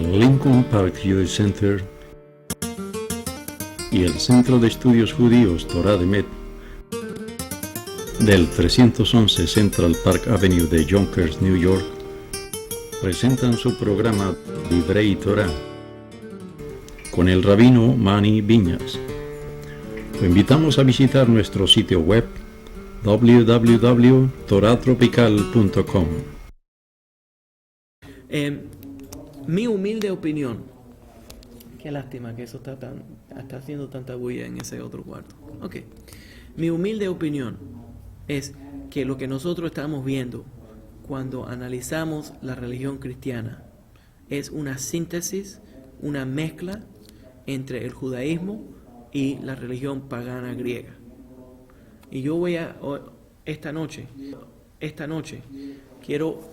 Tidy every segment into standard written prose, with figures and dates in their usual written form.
el Lincoln Park Jewish Center y el Centro de Estudios Judíos Torah de Met del 311 Central Park Avenue de Yonkers, New York, presentan su programa Divrei Torah con el rabino Mani Viñas. Lo invitamos a visitar nuestro sitio web www.toratropical.com. Mi humilde opinión, qué lástima que eso está haciendo tanta bulla en ese otro cuarto. Ok, mi humilde opinión es que lo que nosotros estamos viendo cuando analizamos la religión cristiana es una síntesis, una mezcla entre el judaísmo y la religión pagana griega. Y yo voy a, esta noche, quiero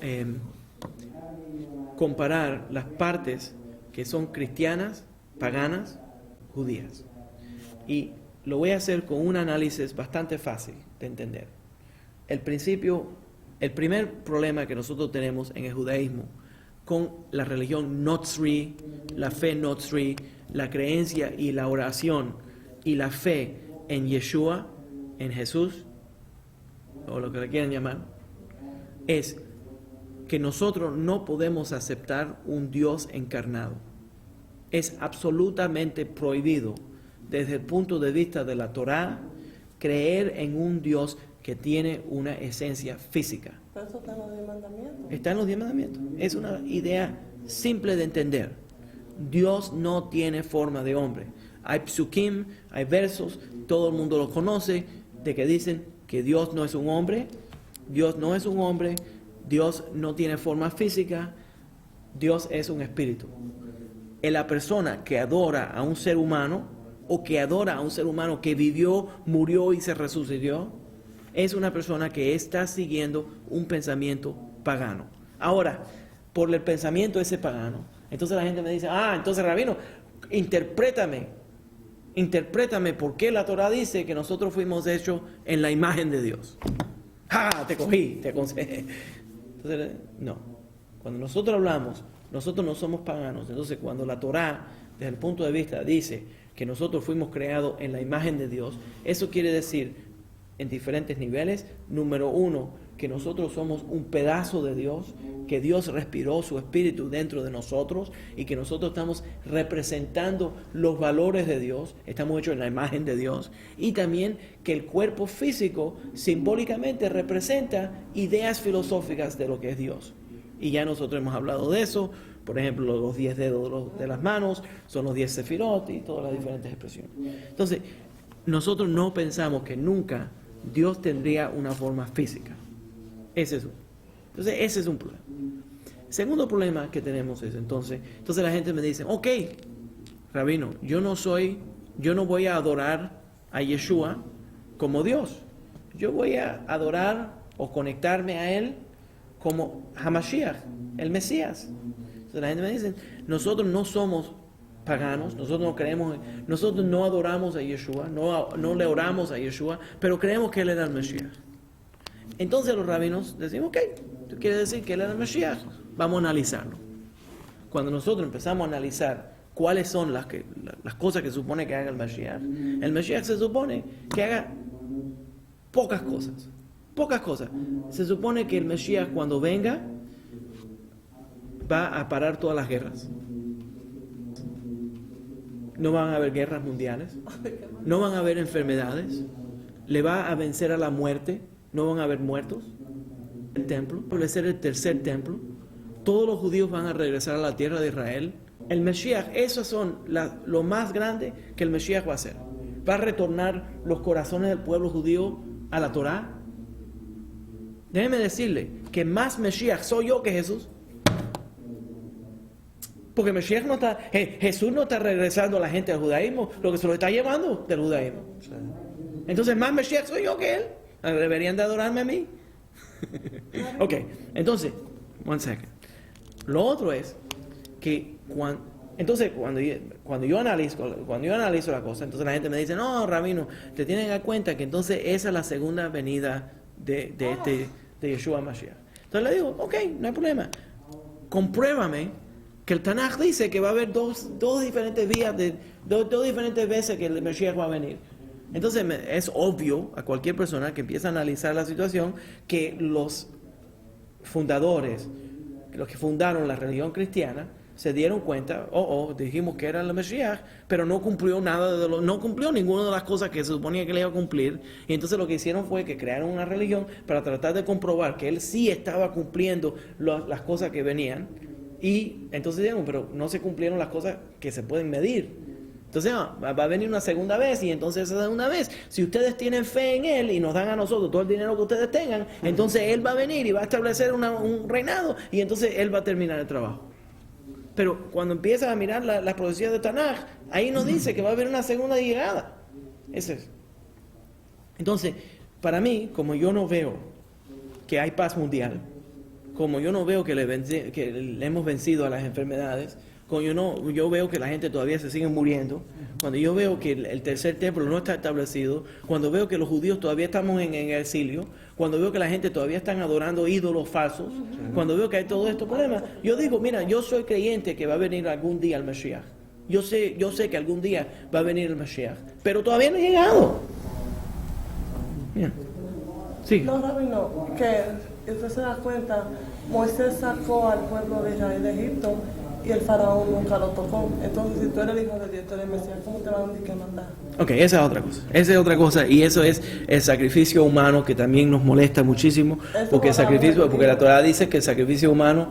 comparar las partes que son cristianas, paganas, judías. Y lo voy a hacer con un análisis bastante fácil de entender. El primer problema que nosotros tenemos en el judaísmo con la religión Notzri, la fe Notzri, la creencia y la oración y la fe en Yeshua, en Jesús, o lo que le quieran llamar, es que nosotros no podemos aceptar un Dios encarnado. Es absolutamente prohibido desde el punto de vista de la Torá creer en un Dios que tiene una esencia física. ¿Pero eso está en los 10 mandamientos? Está en los 10 mandamientos. Es una idea simple de entender. Dios no tiene forma de hombre. Hay psukim, hay versos, todo el mundo los conoce, de que dicen que Dios no es un hombre, Dios no es un hombre, Dios no tiene forma física, Dios es un espíritu. La persona que adora a un ser humano, o que adora a un ser humano que vivió, murió y se resucitó, es una persona que está siguiendo un pensamiento pagano. Ahora, por el pensamiento ese pagano, entonces la gente me dice, entonces rabino, interprétame por qué la Torah dice que nosotros fuimos hechos en la imagen de Dios. Te cogí, te aconsejé. Entonces, no. Cuando nosotros hablamos, nosotros no somos paganos. Entonces, cuando la Torah, desde el punto de vista, dice que nosotros fuimos creados en la imagen de Dios, eso quiere decir, en diferentes niveles, número uno, que nosotros somos un pedazo de Dios, que Dios respiró su espíritu dentro de nosotros y que nosotros estamos representando los valores de Dios, estamos hechos en la imagen de Dios, y también que el cuerpo físico simbólicamente representa ideas filosóficas de lo que es Dios. Y ya nosotros hemos hablado de eso, por ejemplo, los 10 dedos de las manos son los 10 sefirot y todas las diferentes expresiones. Entonces, nosotros no pensamos que nunca Dios tendría una forma física. Entonces ese es un problema. Segundo problema que tenemos es entonces la gente me dice, ok, rabino, yo no voy a adorar a Yeshua como Dios. Yo voy a adorar o conectarme a Él como Hamashiach, el Mesías. Entonces la gente me dice, nosotros no somos paganos, nosotros no adoramos a Yeshua, no le oramos a Yeshua, pero creemos que Él era el Mesías. Entonces los rabinos decimos, ok, tú quieres decir que Él era el Mesías, vamos a analizarlo. Cuando nosotros empezamos a analizar cuáles son las cosas que supone que haga el Mesías se supone que haga pocas cosas. Se supone que el Mesías cuando venga va a parar todas las guerras. No van a haber guerras mundiales, no van a haber enfermedades, le va a vencer a la muerte, no van a haber muertos. El templo, establecer el tercer templo, todos los judíos van a regresar a la tierra de Israel. El Mesías, eso son lo más grande que el Mesías va a hacer. Va a retornar los corazones del pueblo judío a la Torá. Déjeme decirle que más Mesías soy yo que Jesús. Porque Mesías Jesús no está regresando a la gente al judaísmo, lo que se lo está llevando del judaísmo. Entonces más Mesías soy yo que Él. ¿Deberían de adorarme a mí? Ok, entonces, one second. Lo otro es que cuando yo analizo la cosa, entonces la gente me dice, no, rabino, te tienen que dar cuenta que entonces esa es la segunda venida de Yeshua Mashiach. Entonces le digo, ok, no hay problema. Compruébame Que el Tanaj dice que va a haber dos diferentes vías, dos diferentes veces que el Mashiach va a venir. Entonces es obvio a cualquier persona que empieza a analizar la situación que los fundadores, los que fundaron la religión cristiana, se dieron cuenta, dijimos que era el Mashiach, pero no cumplió no cumplió ninguna de las cosas que se suponía que le iba a cumplir. Y entonces lo que hicieron fue que crearon una religión para tratar de comprobar que él sí estaba cumpliendo las cosas que venían. Y entonces dijeron, pero no se cumplieron las cosas que se pueden medir. Entonces va a venir una segunda vez, y entonces esa segunda vez, si ustedes tienen fe en Él y nos dan a nosotros todo el dinero que ustedes tengan, entonces Él va a venir y va a establecer un reinado, y entonces Él va a terminar el trabajo. Pero cuando empiezas a mirar las profecías de Tanaj, ahí nos dice que va a haber una segunda llegada. Ese es. Entonces, para mí, como yo no veo que hay paz mundial, como yo no veo que le hemos vencido a las enfermedades, como yo veo que la gente todavía se sigue muriendo, cuando yo veo que el tercer templo no está establecido, cuando veo que los judíos todavía estamos en el exilio, cuando veo que la gente todavía están adorando ídolos falsos, cuando veo que hay todo estos problemas, yo digo, mira, yo soy creyente que va a venir algún día el Mashiach. Yo sé que algún día va a venir el Mashiach, pero todavía no ha llegado. Mira. Sí. No, Rabino, que usted se da cuenta, Moisés sacó al pueblo de Israel de Egipto y el faraón nunca lo tocó. Entonces, si tú eres el hijo de Dios, tú eres el Mesías, ¿cómo te van a decir que mandar? Ok, esa es otra cosa. Esa es otra cosa, y eso es el sacrificio humano, que también nos molesta muchísimo, porque la Torah dice que el sacrificio humano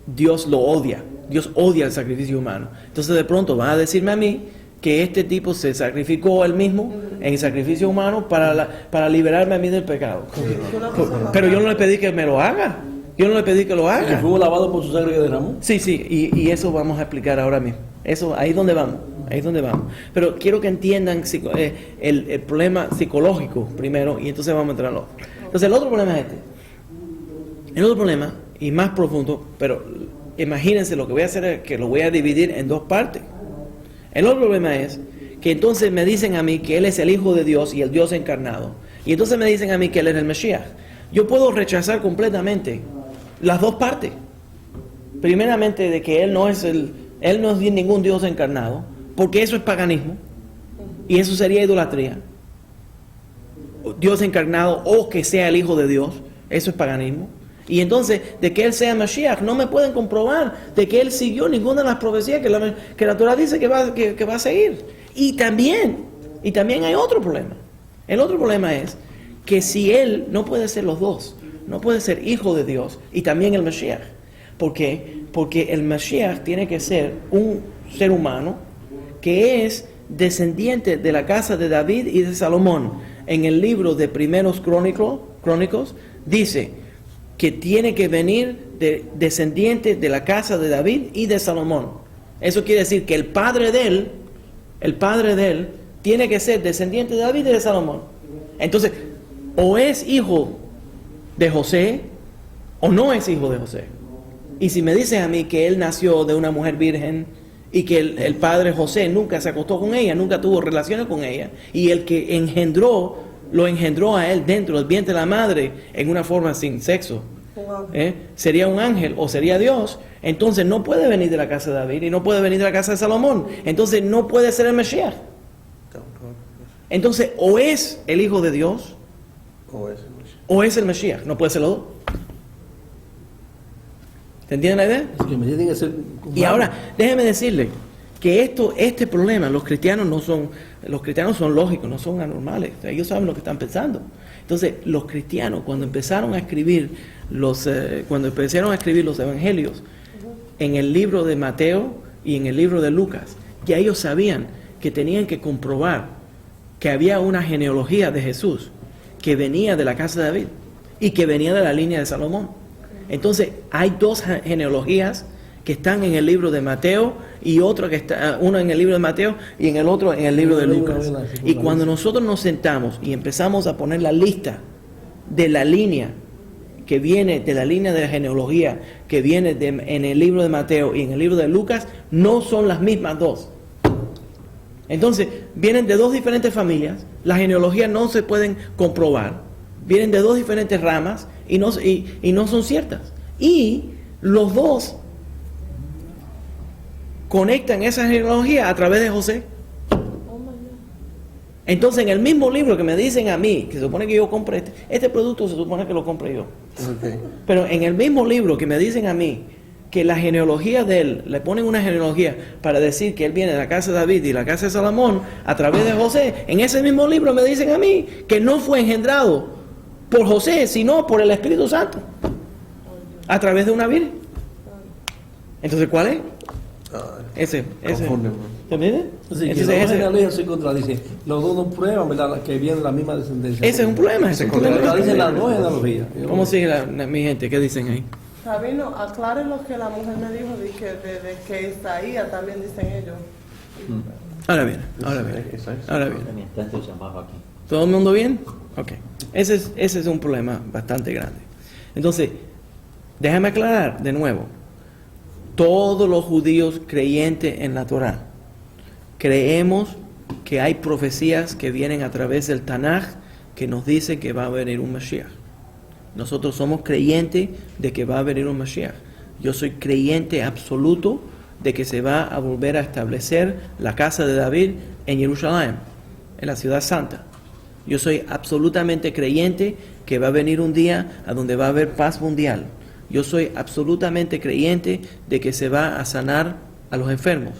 Dios lo odia. Dios odia el sacrificio humano. Entonces de pronto van a decirme a mí que este tipo se sacrificó él mismo en sacrificio humano para liberarme a mí del pecado. Pero yo no le pedí que me lo haga. Yo no le pedí que lo haga. ¿Que fue lavado por su sangre que derramó? Sí, y eso vamos a explicar ahora mismo. Eso, ahí es donde vamos. Pero quiero que entiendan el problema psicológico primero, y entonces vamos a entrar al otro. Entonces el otro problema es este. El otro problema, y más profundo, pero imagínense, lo que voy a hacer es que lo voy a dividir en dos partes. El otro problema es que entonces me dicen a mí que Él es el Hijo de Dios y el Dios encarnado. Y entonces me dicen a mí que Él es el Mashiach. Yo puedo rechazar completamente las dos partes. Primeramente, de que Él no es ningún Dios encarnado, porque eso es paganismo, y eso sería idolatría. Dios encarnado, o que sea el Hijo de Dios, eso es paganismo. Y entonces, de que Él sea Mashiach, no me pueden comprobar de que Él siguió ninguna de las profecías que la Torah dice que va a seguir. Y también hay otro problema. El otro problema es que si Él no puede ser los dos, no puede ser Hijo de Dios y también el Mashiach. ¿Por qué? Porque el Mashiach tiene que ser un ser humano que es descendiente de la casa de David y de Salomón. En el libro de Primeros Crónicos dice que tiene que venir descendiente de la casa de David y de Salomón. Eso quiere decir que el padre de él tiene que ser descendiente de David y de Salomón. Entonces, o es hijo de José o no es hijo de José. Y si me dices a mí que él nació de una mujer virgen y que el padre José nunca se acostó con ella, nunca tuvo relaciones con ella, y el que lo engendró a él dentro del vientre de la madre en una forma sin sexo, sería un ángel o sería Dios, entonces no puede venir de la casa de David y no puede venir de la casa de Salomón, entonces no puede ser el Mashiach. Entonces o es el Hijo de Dios o es el Mashiach, no puede ser los dos. ¿Se entiende la idea? Y ahora, déjeme decirle que este problema, los cristianos son lógicos, no son anormales, ellos saben lo que están pensando. Entonces, los cristianos, cuando empezaron a escribir los evangelios en el libro de Mateo y en el libro de Lucas, ya ellos sabían que tenían que comprobar que había una genealogía de Jesús que venía de la casa de David y que venía de la línea de Salomón. Entonces, hay dos genealogías que están en el libro de Mateo y uno en el libro de Mateo y en el otro en el libro de Lucas. Y cuando nosotros nos sentamos y empezamos a poner la lista de la línea que viene de la línea de la genealogía que viene en el libro de Mateo y en el libro de Lucas, no son las mismas dos. Entonces, vienen de dos diferentes familias, las genealogías no se pueden comprobar, vienen de dos diferentes ramas y no son ciertas. Y los dos conectan esa genealogía a través de José. Oh my God. Entonces, en el mismo libro que me dicen a mí, que se supone que yo compré este producto, se supone que lo compré yo. Okay. Pero en el mismo libro que me dicen a mí que la genealogía de él, le ponen una genealogía para decir que él viene de la casa de David y la casa de Salomón a través de José, en ese mismo libro me dicen a mí que no fue engendrado por José, sino por el Espíritu Santo, a través de una virgen. Entonces, ¿cuál es? Ese. Confunde, bro. ¿Se entiende? Así que Entonces, los ese, genealogías se contradicen. Los dos no prueban, ¿verdad?, que vienen de la misma descendencia. ese es un problema. Ese es un problema. Contradicen las dos genealogías. ¿Cómo sigue mi gente? ¿Qué dicen ahí? Rabino, aclare lo que la mujer me dijo de que Isaías también dicen ellos. Ahora bien. También está entusiasmado aquí. ¿Todo el mundo bien? Ok. Ese es un problema bastante grande. Entonces, déjame aclarar de nuevo. Todos los judíos creyentes en la Torá creemos que hay profecías que vienen a través del Tanaj que nos dicen que va a venir un Mashiach. Nosotros somos creyentes de que va a venir un Mashiach. Yo soy creyente absoluto de que se va a volver a establecer la casa de David en Jerusalén, en la ciudad santa. Yo soy absolutamente creyente que va a venir un día a donde va a haber paz mundial. Yo soy absolutamente creyente de que se va a sanar a los enfermos,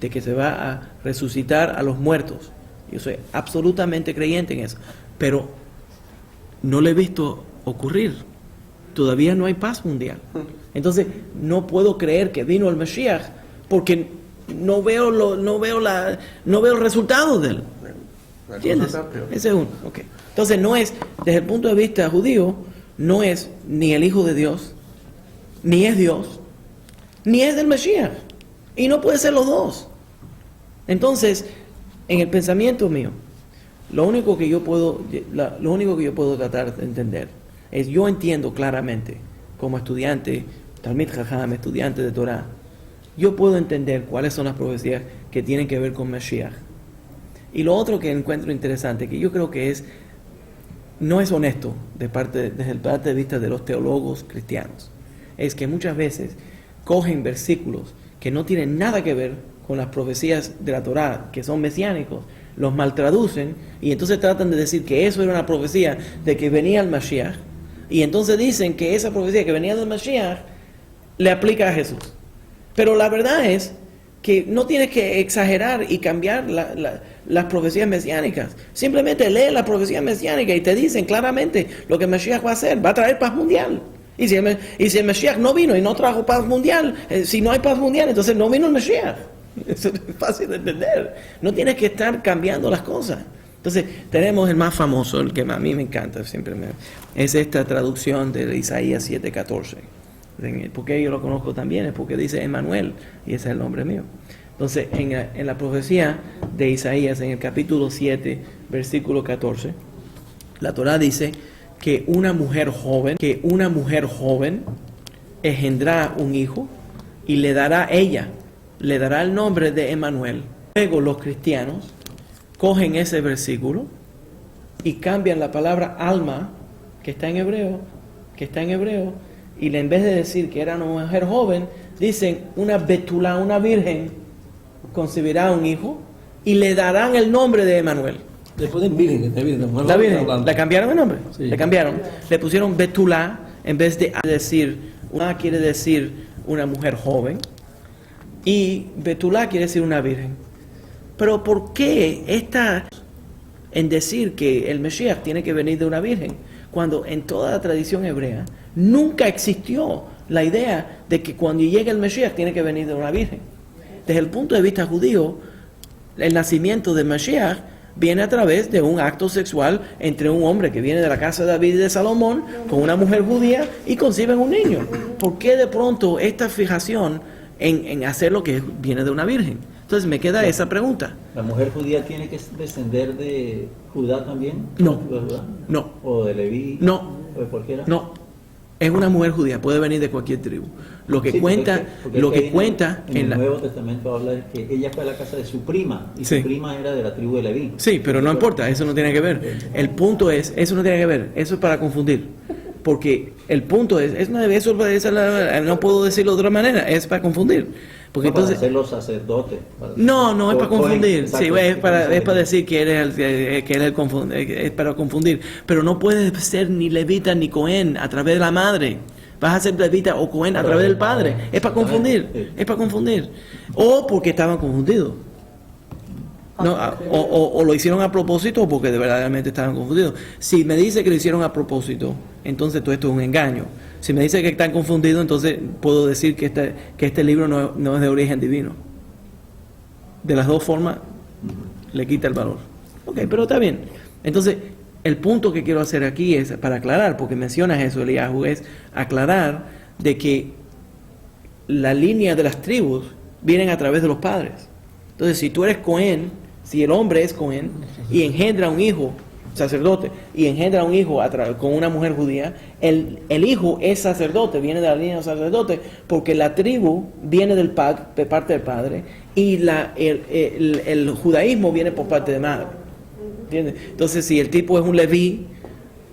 de que se va a resucitar a los muertos. Yo soy absolutamente creyente en eso. Pero no lo he visto ocurrir. Todavía no hay paz mundial. Entonces, no puedo creer que vino el Mashiach porque no veo el resultado de él. ¿Entiendes? Ese es uno. Okay. Entonces, no es, desde el punto de vista judío, no es ni el Hijo de Dios, ni es Dios, ni es del Mashiach. Y no puede ser los dos. Entonces, en el pensamiento mío, lo único que yo puedo tratar de entender es, yo entiendo claramente, como estudiante, Talmid Jajam, estudiante de Torah, yo puedo entender cuáles son las profecías que tienen que ver con Mashiach. Y lo otro que encuentro interesante, que yo creo que no es honesto desde el punto de vista de los teólogos cristianos, es que muchas veces cogen versículos que no tienen nada que ver con las profecías de la Torá, que son mesiánicos, los maltraducen y entonces tratan de decir que eso era una profecía de que venía el Mashiach, y entonces dicen que esa profecía que venía del Mashiach le aplica a Jesús. Pero la verdad es que no tienes que exagerar y cambiar las profecías mesiánicas. Simplemente lee la profecía mesiánica y te dicen claramente lo que el Mashiach va a hacer, va a traer paz mundial. Y si el Mashiach no vino y no trajo paz mundial, si no hay paz mundial, entonces no vino el Mashiach. Eso es fácil de entender. No tienes que estar cambiando las cosas. Entonces, tenemos el más famoso, el que a mí me encanta, es esta traducción de Isaías 7:14. ¿Por qué yo lo conozco también? Es porque dice Emmanuel, y ese es el nombre mío. Entonces, en la profecía de Isaías, en el capítulo 7, versículo 14, la Torá dice que una mujer joven engendrá un hijo y le dará el nombre de Emmanuel. Luego los cristianos cogen ese versículo y cambian la palabra alma, que está en hebreo, y en vez de decir que era una mujer joven, dicen una betulá, una virgen, concebirá un hijo y le darán el nombre de Emmanuel. Después de virgen, La virgen, le cambiaron el nombre, sí. Le pusieron betulá en vez de decir, una quiere decir una mujer joven y betulá quiere decir una virgen. Pero ¿por qué en decir que el Mesías tiene que venir de una virgen, cuando en toda la tradición hebrea nunca existió la idea de que cuando llegue el Mesías tiene que venir de una virgen? Desde el punto de vista judío, el nacimiento del Mesías viene a través de un acto sexual entre un hombre que viene de la casa de David y de Salomón con una mujer judía y conciben un niño. ¿Por qué de pronto esta fijación en hacer lo que viene de una virgen? Entonces me queda esa pregunta. ¿La mujer judía tiene que descender de Judá también? No. ¿De Judá? No. ¿O de Leví? No. ¿O de cualquiera? No. Es una mujer judía, puede venir de cualquier tribu. Lo que Sí, cuenta, porque lo que en cuenta en el Nuevo Testamento habla de que ella fue a la casa de su prima y Sí. su prima era de la tribu de Leví. Sí, pero no importa, eso no tiene que ver. El punto es, eso no tiene que ver, eso es para confundir. Porque el punto no puedo decirlo de otra manera, es para confundir. Porque No, para entonces, ser los sacerdotes. no es para confundir. Sí, es para decir que es para confundir. Pero no puedes ser ni levita ni cohen a través de la madre. Vas a ser levita o cohen a través del padre. Es para confundir. Es para confundir. O porque estaban confundidos. No, o lo hicieron a propósito o porque de verdaderamente estaban confundidos. Si me dice que lo hicieron a propósito, entonces todo esto es un engaño. Si me dice que están confundidos, entonces puedo decir que este libro no es de origen divino. De las dos formas, le quita el valor. Ok, pero está bien. Entonces, el punto que quiero hacer aquí es, para aclarar, porque mencionas eso, Eliyahu, es aclarar de que la línea de las tribus vienen a través de los padres. Entonces, si tú eres Cohen, si el hombre es Cohen y engendra un hijo, sacerdote, y engendra un hijo con una mujer judía, el hijo es sacerdote, viene de la línea del sacerdote, porque la tribu viene de parte del padre, y el judaísmo viene por parte de madre. ¿Entiendes? Entonces, si el tipo es un leví,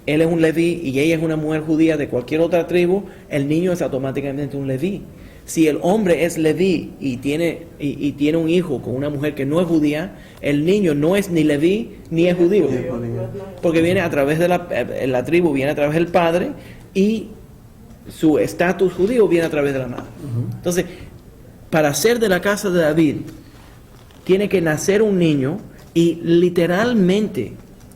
él es un leví y ella es una mujer judía de cualquier otra tribu, el niño es automáticamente un leví. Si el hombre es leví y tiene un hijo con una mujer que no es judía, el niño no es ni leví ni es judío, porque viene a través de la tribu, viene a través del padre, y su estatus judío viene a través de la madre. Entonces, para ser de la casa de David, tiene que nacer un niño, y literalmente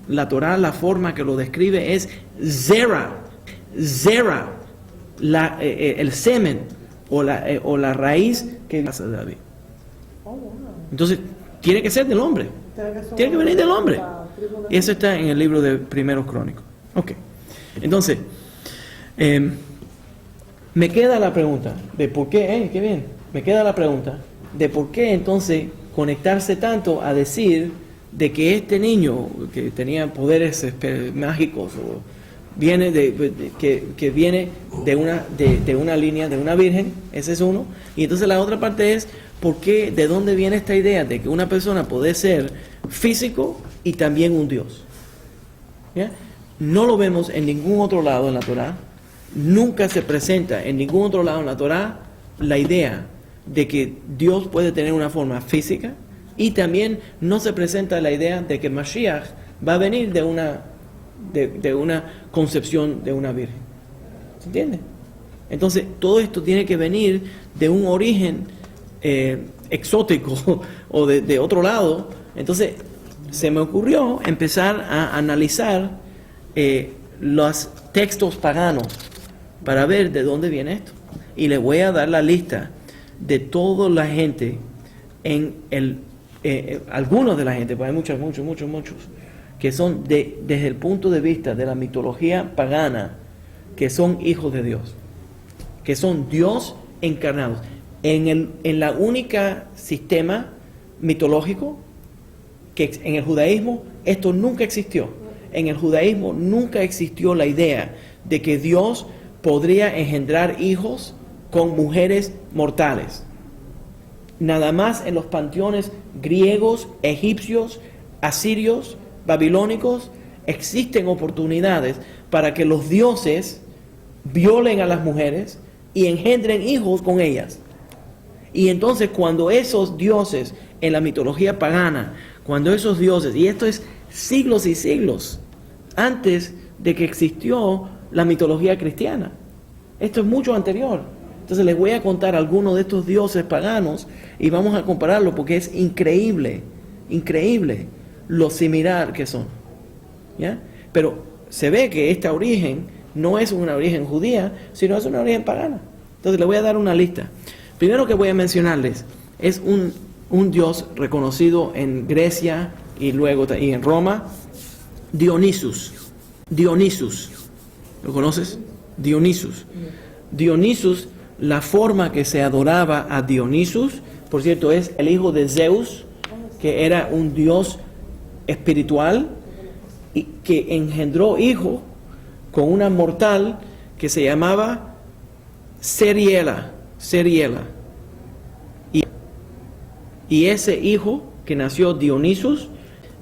la Torá, la forma que lo describe es zera, el semen o la raíz que es la casa de David. Entonces, tiene que ser del hombre. Tiene que venir del hombre. Y eso está en el libro de Primeros Crónicos. Ok. Entonces, me queda la pregunta de por qué, qué bien, me queda la pregunta de por qué entonces conectarse tanto a decir de que este niño que tenía poderes mágicos viene que viene de una línea de una virgen. Ese es uno. Y entonces la otra parte es de dónde viene esta idea de que una persona puede ser físico y también un Dios. ¿Ya? No lo vemos en ningún otro lado en la Torá. Nunca se presenta en ningún otro lado en la Torá la idea de que Dios puede tener una forma física, y también no se presenta la idea de que Mashiach va a venir de una concepción de una virgen. ¿Se entiende? Entonces, todo esto tiene que venir de un origen exótico o de otro lado. Entonces, se me ocurrió empezar a analizar los textos paganos para ver de dónde viene esto. Y les voy a dar la lista de toda la gente algunos de la gente, porque hay muchos, que son desde el punto de vista de la mitología pagana, que son hijos de Dios, que son Dios encarnados. En la única sistema mitológico que en el judaísmo esto nunca existió. En el judaísmo nunca existió la idea de que Dios podría engendrar hijos con mujeres mortales. Nada más en los panteones griegos, egipcios, asirios, babilónicos, existen oportunidades para que los dioses violen a las mujeres y engendren hijos con ellas. Y entonces, cuando esos dioses en la mitología pagana, cuando esos dioses, y esto es siglos y siglos antes de que existió la mitología cristiana, esto es mucho anterior. Entonces les voy a contar algunos de estos dioses paganos y vamos a compararlo, porque es increíble lo similar que son. ¿Ya? Pero se ve que este origen no es una origen judía, sino es una origen pagana. Entonces les voy a dar una lista. Primero que voy a mencionarles es un dios reconocido en Grecia y luego y en Roma, Dionisus. ¿Lo conoces? Dionisus, la forma que se adoraba a Dionisus, por cierto, es el hijo de Zeus, que era un dios espiritual y que engendró hijo con una mortal que se llamaba Seriela. Y ese hijo que nació Dionisus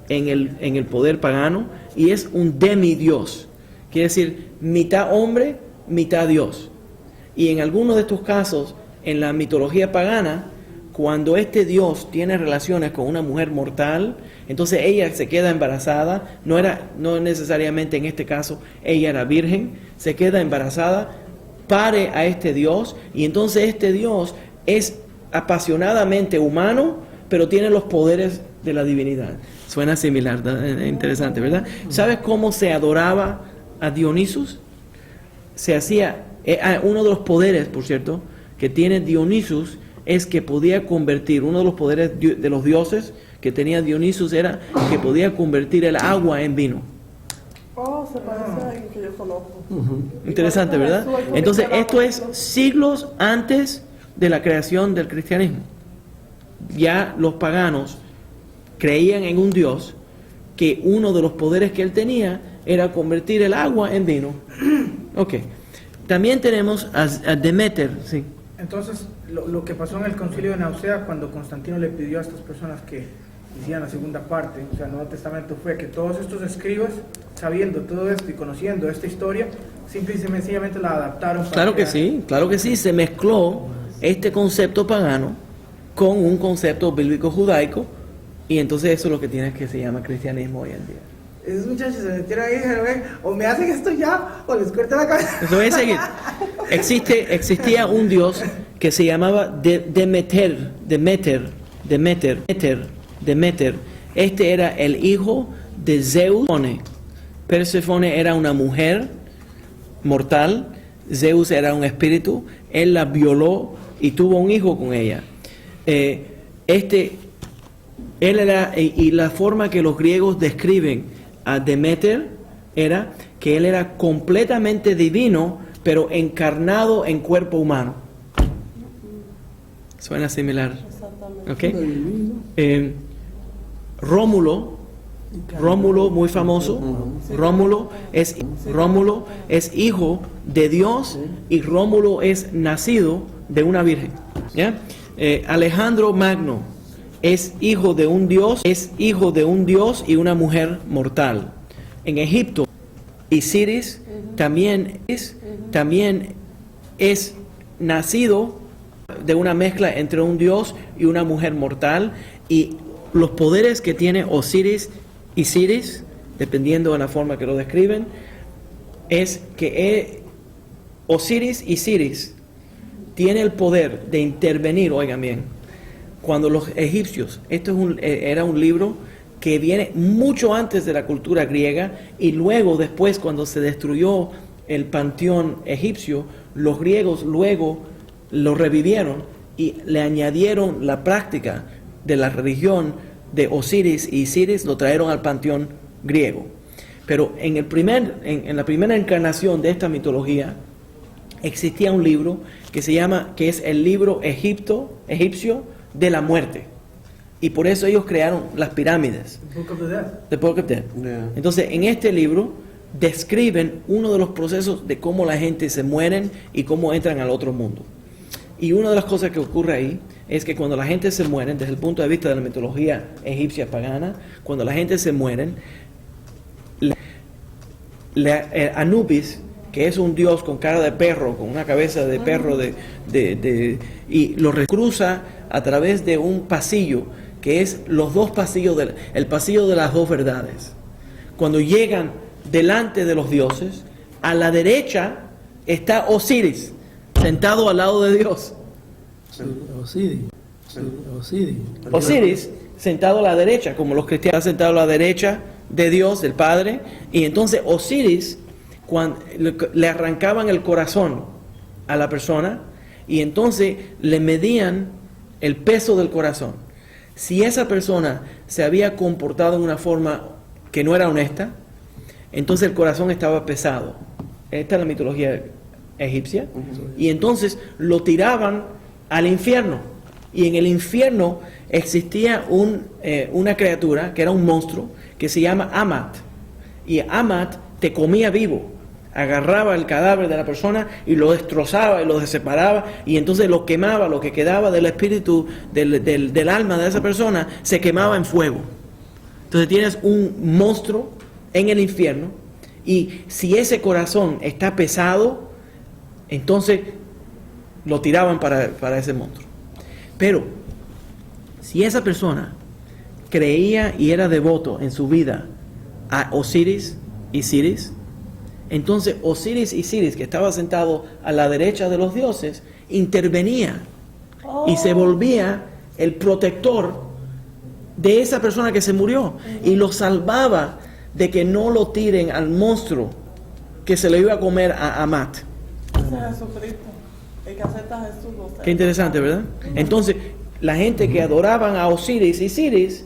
en el poder pagano, y es un demidios, Quiere decir mitad hombre, mitad Dios. Y en algunos de estos casos, en la mitología pagana, cuando este Dios tiene relaciones con una mujer mortal, entonces ella se queda embarazada, no necesariamente en este caso ella era virgen, se queda embarazada, pare a este Dios, y entonces este Dios es apasionadamente humano, pero tiene los poderes de la divinidad. Suena similar, interesante, ¿verdad? ¿Sabes cómo se adoraba a Dionisos? Se hacía, uno de los poderes, por cierto, que tiene Dionisos es que podía convertir, uno de los poderes de los dioses que tenía Dionisos era que podía convertir el agua en vino. Oh, se parece a alguien que yo conozco. Interesante, ¿verdad? Entonces, esto es siglos antes de la creación del cristianismo. Ya los paganos creían en un Dios que uno de los poderes que él tenía era convertir el agua en vino. Ok. También tenemos a Demeter, sí. Entonces, lo que pasó en el concilio de Nausea, cuando Constantino le pidió a estas personas que hicieran la segunda parte, o sea, el Nuevo Testamento, fue que todos estos escribas, sabiendo todo esto y conociendo esta historia, simple y sencillamente la adaptaron. Claro que sí, se mezcló este concepto pagano con un concepto bíblico judaico, y entonces eso es lo que tiene que se llama cristianismo hoy en día. Esos muchachos se metieron ahí y dijeron, o me hacen esto ya, o les corto la cabeza. Eso voy a seguir. Existía un dios que se llamaba Demeter. Este era el hijo de Zeus. Perséfone era una mujer mortal, Zeus era un espíritu, él la violó y tuvo un hijo con ella. Él era, y la forma que los griegos describen a Demeter era que él era completamente divino, pero encarnado en cuerpo humano. Suena similar. ¿Okay? Rómulo, muy famoso. Rómulo es hijo de Dios, y Rómulo es nacido de una virgen. ¿Ya? Alejandro Magno es hijo de un dios y una mujer mortal. En Egipto, Isiris también es nacido de una mezcla entre un dios y una mujer mortal, y los poderes que tiene Osiris y Siris, dependiendo de la forma que lo describen, es que Osiris y Siris tiene el poder de intervenir, oigan bien, cuando los egipcios, era un libro que viene mucho antes de la cultura griega, y luego después cuando se destruyó el panteón egipcio, los griegos luego lo revivieron y le añadieron la práctica de la religión de Osiris y Siris, lo trajeron al panteón griego. Pero en la primera encarnación de esta mitología existía un libro que es el libro egipcio de la muerte, y por eso ellos crearon las pirámides. The Book of Death. Yeah. Entonces, en este libro describen uno de los procesos de cómo la gente se mueren y cómo entran al otro mundo. Y una de las cosas que ocurre ahí es que cuando la gente se muere, desde el punto de vista de la mitología egipcia pagana, cuando la gente se muere, Anubis, que es un dios con cara de perro, con una cabeza de perro, y lo cruza a través de un pasillo, que es los dos pasillos, el pasillo de las dos verdades. Cuando llegan delante de los dioses, a la derecha está Osiris, sentado al lado de Dios. Osiris, sentado a la derecha, como los cristianos sentados a la derecha de Dios, del Padre, y entonces Osiris, cuando le arrancaban el corazón a la persona, y entonces le medían el peso del corazón. Si esa persona se había comportado de una forma que no era honesta, entonces el corazón estaba pesado. Esta es la mitología egipcia. Y entonces lo tiraban al infierno. Y en el infierno existía una criatura que era un monstruo que se llama Amat. Y Amat te comía vivo. Agarraba el cadáver de la persona y lo destrozaba y lo separaba, y entonces lo quemaba, lo que quedaba del espíritu, del alma de esa persona, se quemaba en fuego. Entonces tienes un monstruo en el infierno, Y si ese corazón está pesado, entonces lo tiraban para ese monstruo. Pero si esa persona creía y era devoto en su vida a Osiris y Siris, entonces Osiris y Siris, que estaba sentado a la derecha de los dioses, intervenía y se volvía el protector de esa persona que se murió y lo salvaba de que no lo tiren al monstruo que se le iba a comer a Amat. Ese es Jesucristo, el que acepta a Jesús. Qué interesante, ¿verdad? Entonces, la gente que adoraban a Osiris y Siris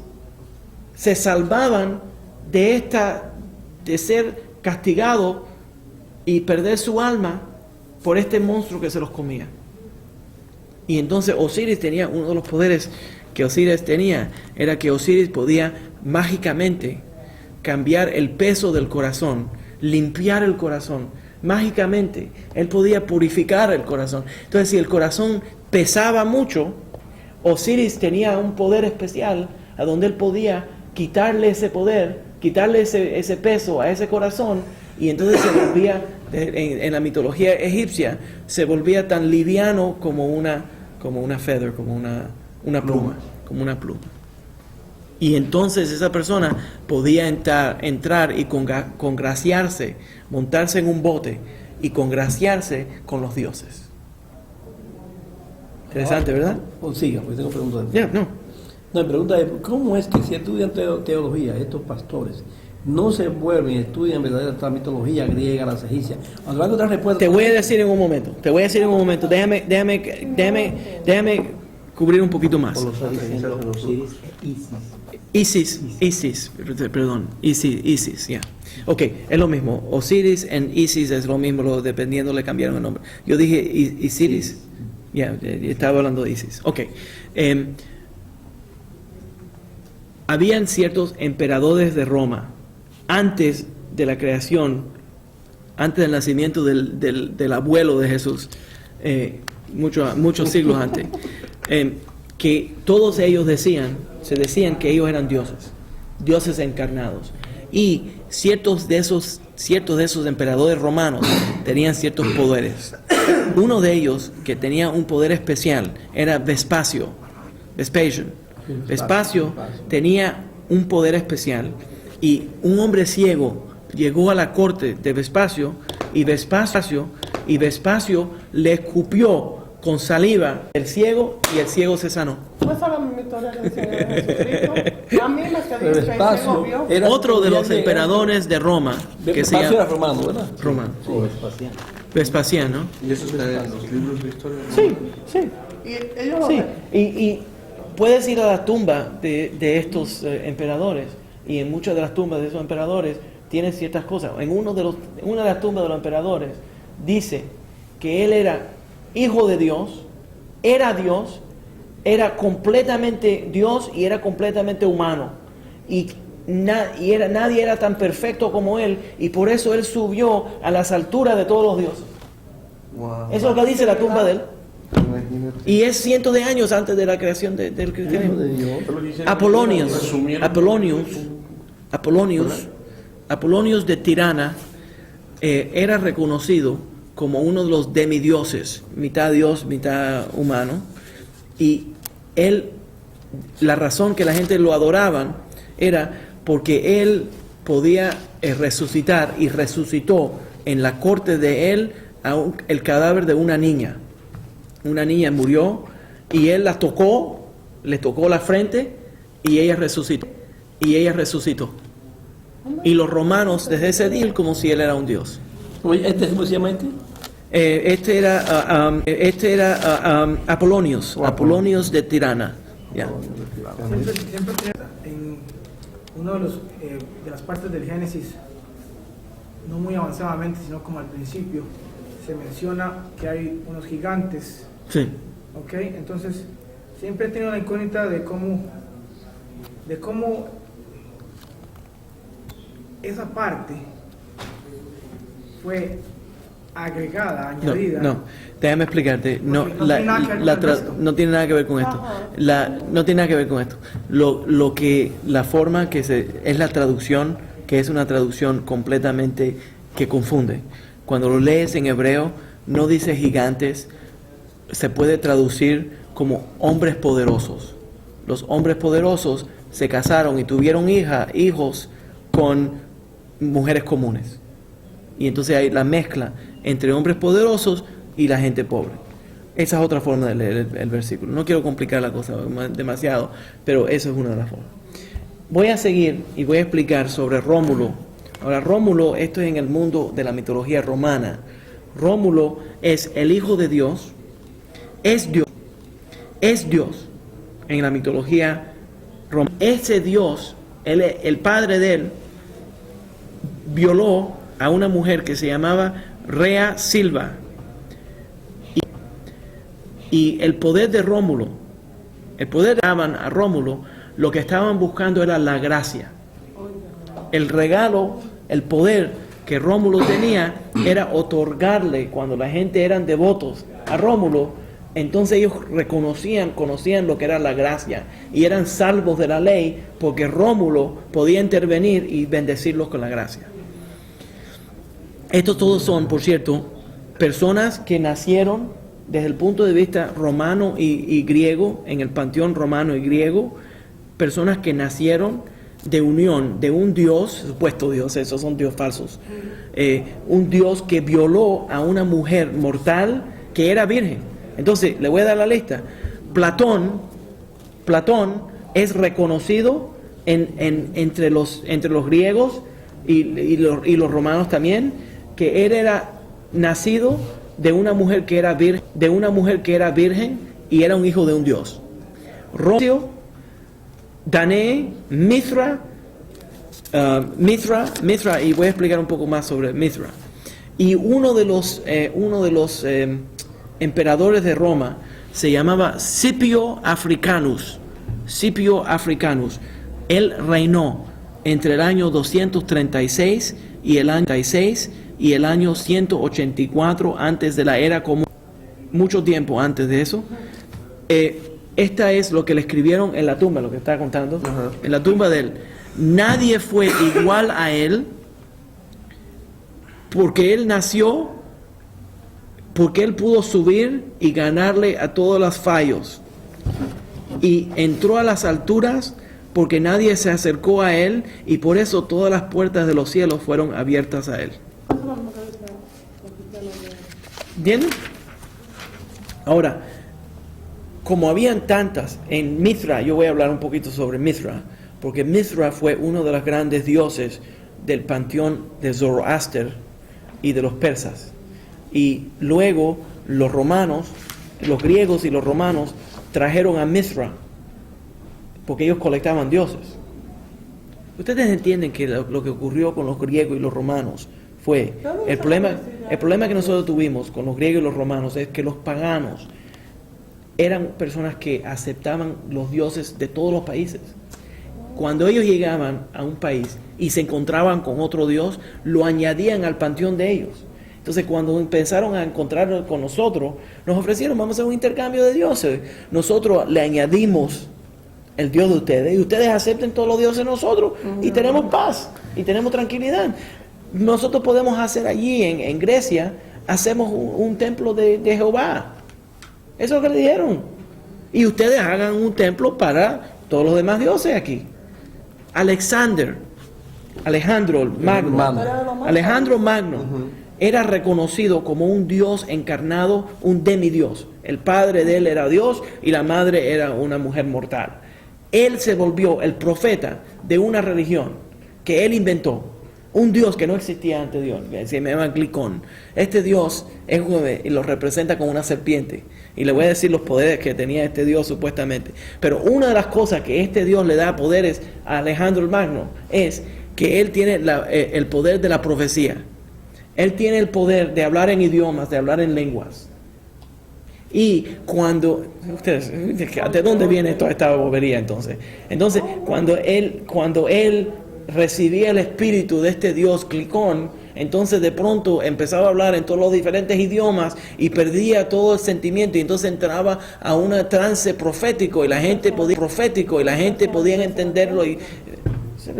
se salvaban de ser castigado y perder su alma por este monstruo que se los comía. Y entonces Osiris tenía, uno de los poderes que Osiris tenía, era que Osiris podía mágicamente cambiar el peso del corazón, limpiar el corazón. Mágicamente, él podía purificar el corazón. Entonces, si el corazón pesaba mucho, Osiris tenía un poder especial a donde él podía quitarle ese poder, quitarle ese peso a ese corazón, y entonces se volvía, en la mitología egipcia, se volvía tan liviano como una feather, como una pluma, como una pluma. Y entonces esa persona podía entrar y congraciarse, montarse en un bote y congraciarse con los dioses. Interesante, ¿verdad? Siga, porque tengo preguntas. No, mi pregunta es, ¿cómo es que si estudian teología, estos pastores, no se vuelven y estudian verdadera mitología griega, las egipcias? Cuando van a otra respuesta... Te voy a decir en un momento, déjame cubrir un poquito más. Isis, ya. Ok, es lo mismo. Osiris y Isis es lo mismo, dependiendo, le cambiaron el nombre. Yo dije Isiris, estaba hablando de Isis. Ok. Habían ciertos emperadores de Roma antes de la creación, antes del nacimiento del abuelo de Jesús, muchos siglos antes, que todos ellos se decían que ellos eran dioses encarnados, y ciertos de esos emperadores romanos tenían ciertos poderes. Uno de ellos, que tenía un poder especial, era Vespasian. Vespasio tenía un poder especial, y un hombre ciego llegó a la corte de Vespasio, y Vespasio le escupió con saliva el ciego, y el ciego se sanó. ¿No es la misma historia que decía Jesucristo? A mí me quedó que el ciego vio. Otro de los emperadores de Roma, que se llama... era romano, ¿verdad? Romano. O Vespasiano. Vespasiano. ¿Y eso está en los libros de historia? Sí. Y ellos lo Sí, ven. y puedes ir a la tumba de estos emperadores, y en muchas de las tumbas de esos emperadores tienen ciertas cosas. En una de las tumbas de los emperadores dice que él era hijo de Dios, era completamente Dios y era completamente humano. Y nadie era tan perfecto como él, y por eso él subió a las alturas de todos los dioses. Wow. Eso es lo que dice la tumba de él. Imagínate. Y es cientos de años antes de la creación del cristianismo. Apolonios de Tirana era reconocido como uno de los demidioses, mitad Dios, mitad humano, y la razón que la gente lo adoraban era porque él podía resucitar, y resucitó en la corte de él el cadáver de una niña. Una niña murió y él le tocó la frente, y ella resucitó. Y los romanos desde ese día como si él era un dios. ¿Cómo se llama este? Este era Apolonios de Tirana. Ya. Siempre en uno de las partes del Génesis, no muy avanzadamente, sino como al principio, se menciona que hay unos gigantes. Sí. ¿Ok? Entonces, siempre he tenido la incógnita de cómo esa parte fue agregada, añadida. No, déjame explicarte. No tiene nada que ver con esto. No tiene nada que ver con esto. La forma que es la traducción que es una traducción completamente que confunde. Cuando lo lees en hebreo, no dice gigantes, se puede traducir como hombres poderosos. Los hombres poderosos se casaron y tuvieron hijos con mujeres comunes. Y entonces hay la mezcla entre hombres poderosos y la gente pobre. Esa es otra forma de leer el versículo. No quiero complicar la cosa demasiado, pero eso es una de las formas. Voy a seguir y voy a explicar sobre Rómulo. Ahora, Rómulo, esto es en el mundo de la mitología romana. Rómulo es el hijo de Dios, es Dios en la mitología romana. Ese Dios, el padre de él, violó a una mujer que se llamaba Rea Silva. Y el poder de Rómulo, el poder que daban a Rómulo, lo que estaban buscando era la gracia. El regalo, el poder que Rómulo tenía era otorgarle, cuando la gente eran devotos a Rómulo, entonces ellos conocían lo que era la gracia y eran salvos de la ley porque Rómulo podía intervenir y bendecirlos con la gracia. Estos todos son, por cierto, personas que nacieron desde el punto de vista romano y griego, en el panteón romano y griego, personas que nacieron de unión de un Dios, supuesto Dios, esos son dios falsos, un Dios que violó a una mujer mortal que era virgen. Entonces, le voy a dar la lista. Platón es reconocido entre los griegos y los romanos también, que él era nacido de una mujer que era virgen y era un hijo de un dios. Rocio, Danae, Mithra, y voy a explicar un poco más sobre Mithra. Y uno de los emperadores de Roma se llamaba Scipio Africanus. Él reinó entre el año 236 y el año 184 antes de la era común, mucho tiempo antes de eso. Esta es lo que le escribieron en la tumba, lo que estaba contando, en la tumba de él. Nadie fue igual a él porque él nació, porque él pudo subir y ganarle a todos los fallos. Y entró a las alturas porque nadie se acercó a él y por eso todas las puertas de los cielos fueron abiertas a él. ¿Entienden? Ahora, como habían tantas en Mithra, yo voy a hablar un poquito sobre Mithra, porque Mithra fue uno de los grandes dioses del panteón de Zoroaster y de los persas. Y luego los romanos, los griegos y los romanos trajeron a Mithra, porque ellos colectaban dioses. Ustedes entienden que lo que ocurrió con los griegos y los romanos fue, el problema que nosotros tuvimos con los griegos y los romanos es que los paganos eran personas que aceptaban los dioses de todos los países. Cuando ellos llegaban a un país y se encontraban con otro dios, lo añadían al panteón de ellos. Entonces, cuando empezaron a encontrarnos con nosotros, nos ofrecieron, vamos a hacer un intercambio de dioses. Nosotros le añadimos el Dios de ustedes y ustedes acepten todos los dioses de nosotros y tenemos paz y tenemos tranquilidad. Nosotros podemos hacer allí en Grecia, hacemos un templo de Jehová. Eso es lo que le dijeron. Y ustedes hagan un templo para todos los demás dioses aquí. Alejandro Magno era reconocido como un dios encarnado, un demidios. El padre de él era Dios y la madre era una mujer mortal. Él se volvió el profeta de una religión que él inventó. Un dios que no existía ante Dios, que se llama Glicón. Este dios y lo representa como una serpiente. Y le voy a decir los poderes que tenía este dios supuestamente. Pero una de las cosas que este dios le da poderes a Alejandro el Magno es que él tiene el poder de la profecía. Él tiene el poder de hablar en idiomas, de hablar en lenguas. Y cuando, ustedes, ¿de dónde viene toda esta bobería entonces? Entonces, cuando él recibía el espíritu de este dios Glicón, entonces de pronto empezaba a hablar en todos los diferentes idiomas y perdía todo el sentimiento y entonces entraba a un trance profético y la gente podía entenderlo.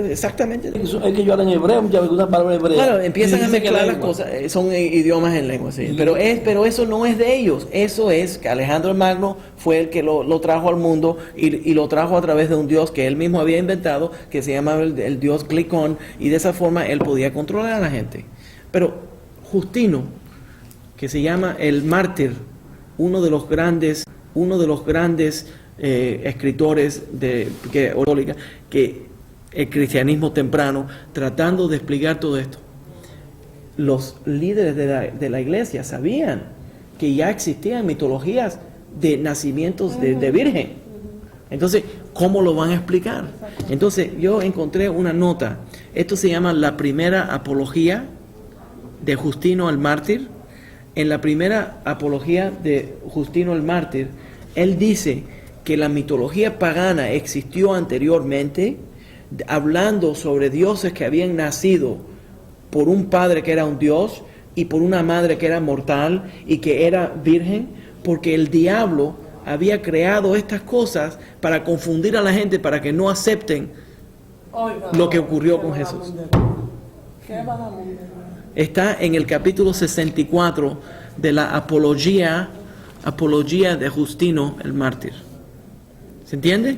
Exactamente. Es que yo hablo en hebreo, muchas veces una palabra hebrea. Claro, empiezan a Dice que mezclar la las lengua. cosas, son idiomas en lengua, sí. Pero eso no es de ellos, eso es que Alejandro el Magno fue el que lo trajo al mundo y lo trajo a través de un dios que él mismo había inventado, que se llamaba el dios Glicón, y de esa forma él podía controlar a la gente. Pero Justino, que se llama el mártir, uno de los grandes escritores que el cristianismo temprano, tratando de explicar todo esto. Los líderes de la iglesia sabían que ya existían mitologías de nacimientos de virgen. Entonces, ¿cómo lo van a explicar? Entonces, yo encontré una nota. Esto se llama la primera apología de Justino el Mártir. En la primera apología de Justino el Mártir, él dice que la mitología pagana existió anteriormente, hablando sobre dioses que habían nacido por un padre que era un dios y por una madre que era mortal y que era virgen, porque el diablo había creado estas cosas para confundir a la gente, para que no acepten Oiga, lo que ocurrió con qué Jesús. vagamundería. Qué vagamundería. Está en el capítulo 64 de la apología de Justino el Mártir. ¿Se entiende?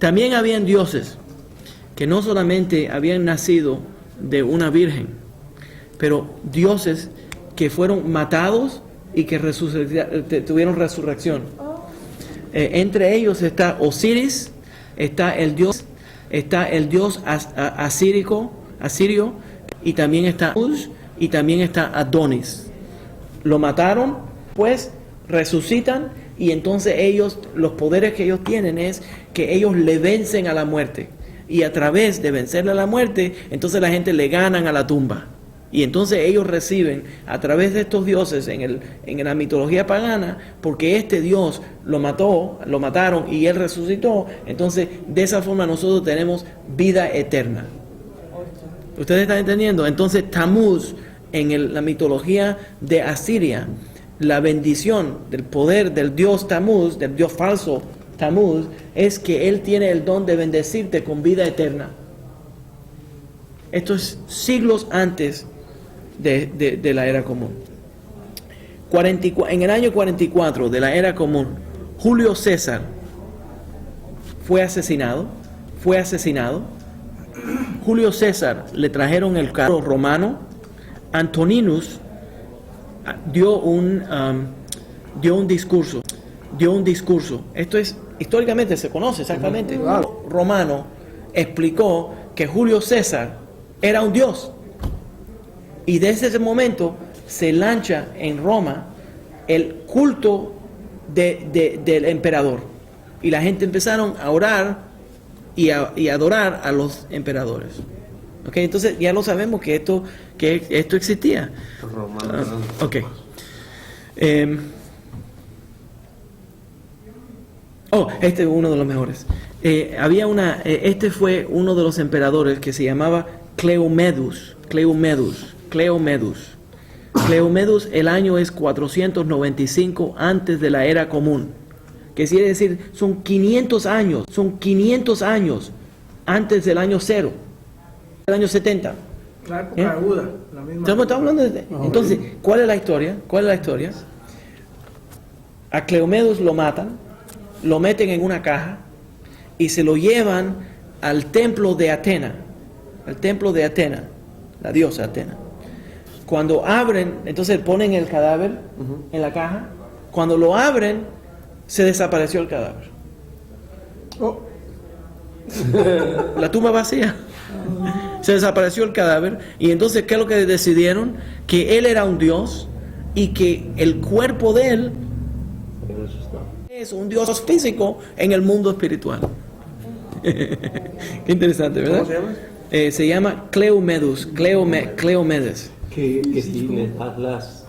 También habían dioses que no solamente habían nacido de una virgen, pero dioses que fueron matados y que tuvieron resurrección. Entre ellos está Osiris, está el dios asirio, y también está Uz, y también está Adonis. Lo mataron, pues resucitan, y entonces ellos, los poderes que ellos tienen es que ellos le vencen a la muerte, y a través de vencerle a la muerte, entonces la gente le ganan a la tumba, y entonces ellos reciben a través de estos dioses en la mitología pagana, porque este dios lo mataron y él resucitó. Entonces de esa forma nosotros tenemos vida eterna. ¿Ustedes están entendiendo? Entonces Tamuz, en la mitología de Asiria, la bendición del poder del dios Tamuz, del dios falso Tamuz, es que él tiene el don de bendecirte con vida eterna. Esto es siglos antes de la era común. En el año 44 de la era común, Julio César fue asesinado. Julio César le trajeron el carro romano. Antoninus dio un discurso. Esto es, históricamente se conoce exactamente. Romano explicó que Julio César era un dios. Y desde ese momento se lanza en Roma el culto del emperador. Y la gente empezaron a orar y adorar a los emperadores. ¿Ok? Entonces ya lo sabemos que esto existía. Ok. Este es uno de los mejores. Este fue uno de los emperadores que se llamaba Cleomedus. El año es 495 antes de la era común, que quiere decir son 500 años antes del año 0, del año 70. La época aguda, la misma. Estamos hablando entonces, ¿cuál es la historia? A Cleomedus lo matan, lo meten en una caja y se lo llevan al templo de Atena, la diosa Atena. Cuando abren, entonces ponen el cadáver en la caja. Cuando lo abren, se desapareció el cadáver. La tumba vacía. Se desapareció el cadáver. Y entonces, ¿qué es lo que decidieron? Que él era un dios y que el cuerpo de él es un dios físico en el mundo espiritual. Qué interesante, ¿verdad? ¿Cómo se llama? Se llama Cleomedus. Cleomedes. Que si les das las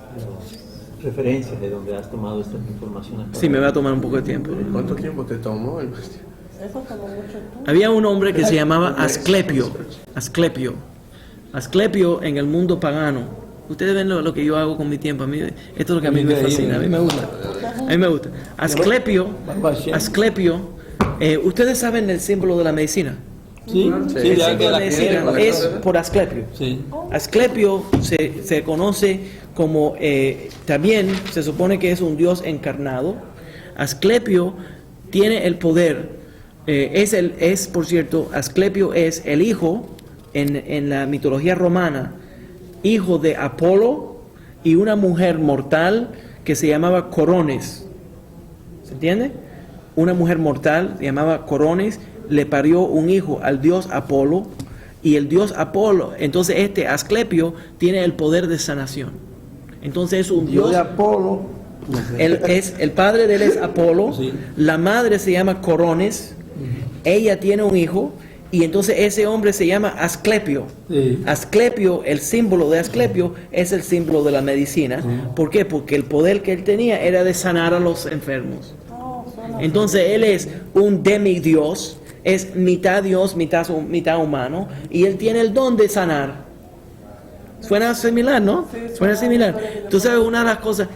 referencias de donde has tomado esta información. Sí, me va a tomar un poco de tiempo. ¿Cuánto tiempo te tomó el bestia? Eso tomó mucho tiempo. Había un hombre que se llamaba Asclepio. Asclepio en el mundo pagano. Ustedes ven lo que yo hago con mi tiempo. Esto es lo que a mí me fascina. A mí me gusta. Asclepio. Ustedes saben el símbolo de la medicina. Sí, Sí, El la símbolo de griega, Ciro es por Asclepio. Sí. Asclepio se conoce como, también se supone que es un dios encarnado. Asclepio tiene el poder, por cierto, Asclepio es el hijo, en la mitología romana, hijo de Apolo y una mujer mortal que se llamaba Corones. ¿Se entiende? Una mujer mortal se llamaba Corones, le parió un hijo al dios Apolo, y el dios Apolo, entonces Asclepio tiene el poder de sanación. Entonces es un Dios dios, de Apolo. No sé. el padre de él es Apolo, Sí. la madre se llama Corones, ella tiene un hijo, y entonces ese hombre se llama Asclepio. Sí. Asclepio, el símbolo de Asclepio es el símbolo de la medicina. ¿Por qué? Porque el poder que él tenía era de sanar a los enfermos. Entonces él es un demidios, es mitad Dios, mitad humano, y él tiene el don de sanar. Suena similar, ¿no? Suena similar. Tú sabes, una de las cosas,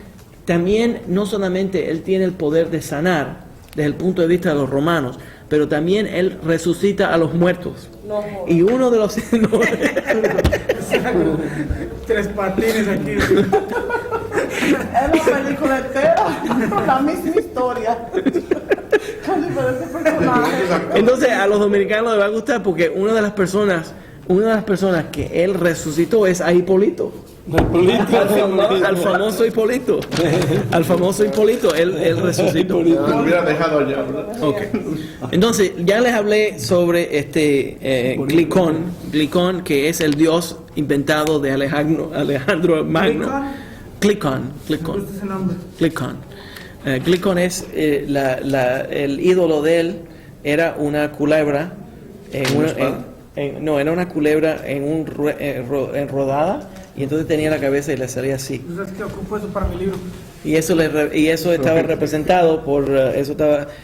también no solamente él tiene el poder de sanar desde el punto de vista de los romanos, pero también él resucita a los muertos. No, Y uno de los... Tres patines aquí. es la película entera, la misma historia. Con diferentes personajes. Entonces a los dominicanos les va a gustar porque una de las personas que él resucitó es a Hipólito. Al famoso Hipólito. Al famoso Hipólito, él resucitó. Me hubiera dejado ya, ¿verdad? Ok. Entonces, ya les hablé sobre Glicón, que es el dios inventado de Alejandro Magno. Glicón. ¿Qué es ese nombre? Glicón es el ídolo de él, era una culebra era una culebra enrodada, y entonces tenía la cabeza y le salía así. ¿Tú sabes que ocupo eso para mi libro? Y eso estaba representado por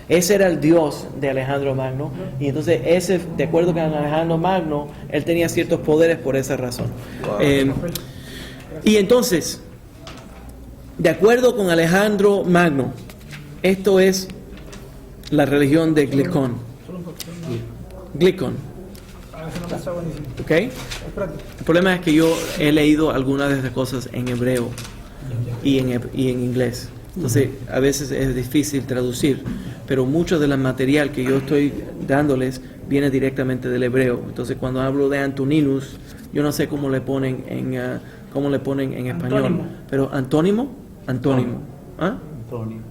ese era el dios de Alejandro Magno, y entonces de acuerdo con Alejandro Magno, él tenía ciertos poderes por esa razón. Y entonces, de acuerdo con Alejandro Magno, esto es la religión de Glicón. Ese nombre está buenísimo. ¿Ok? Espérate. El problema es que yo he leído algunas de estas cosas en hebreo y en inglés. Entonces, a veces es difícil traducir, pero mucho del material que yo estoy dándoles viene directamente del hebreo. Entonces, cuando hablo de Antoninus, yo no sé cómo le ponen en español. Antónimo. Pero antónimo. ¿Ah?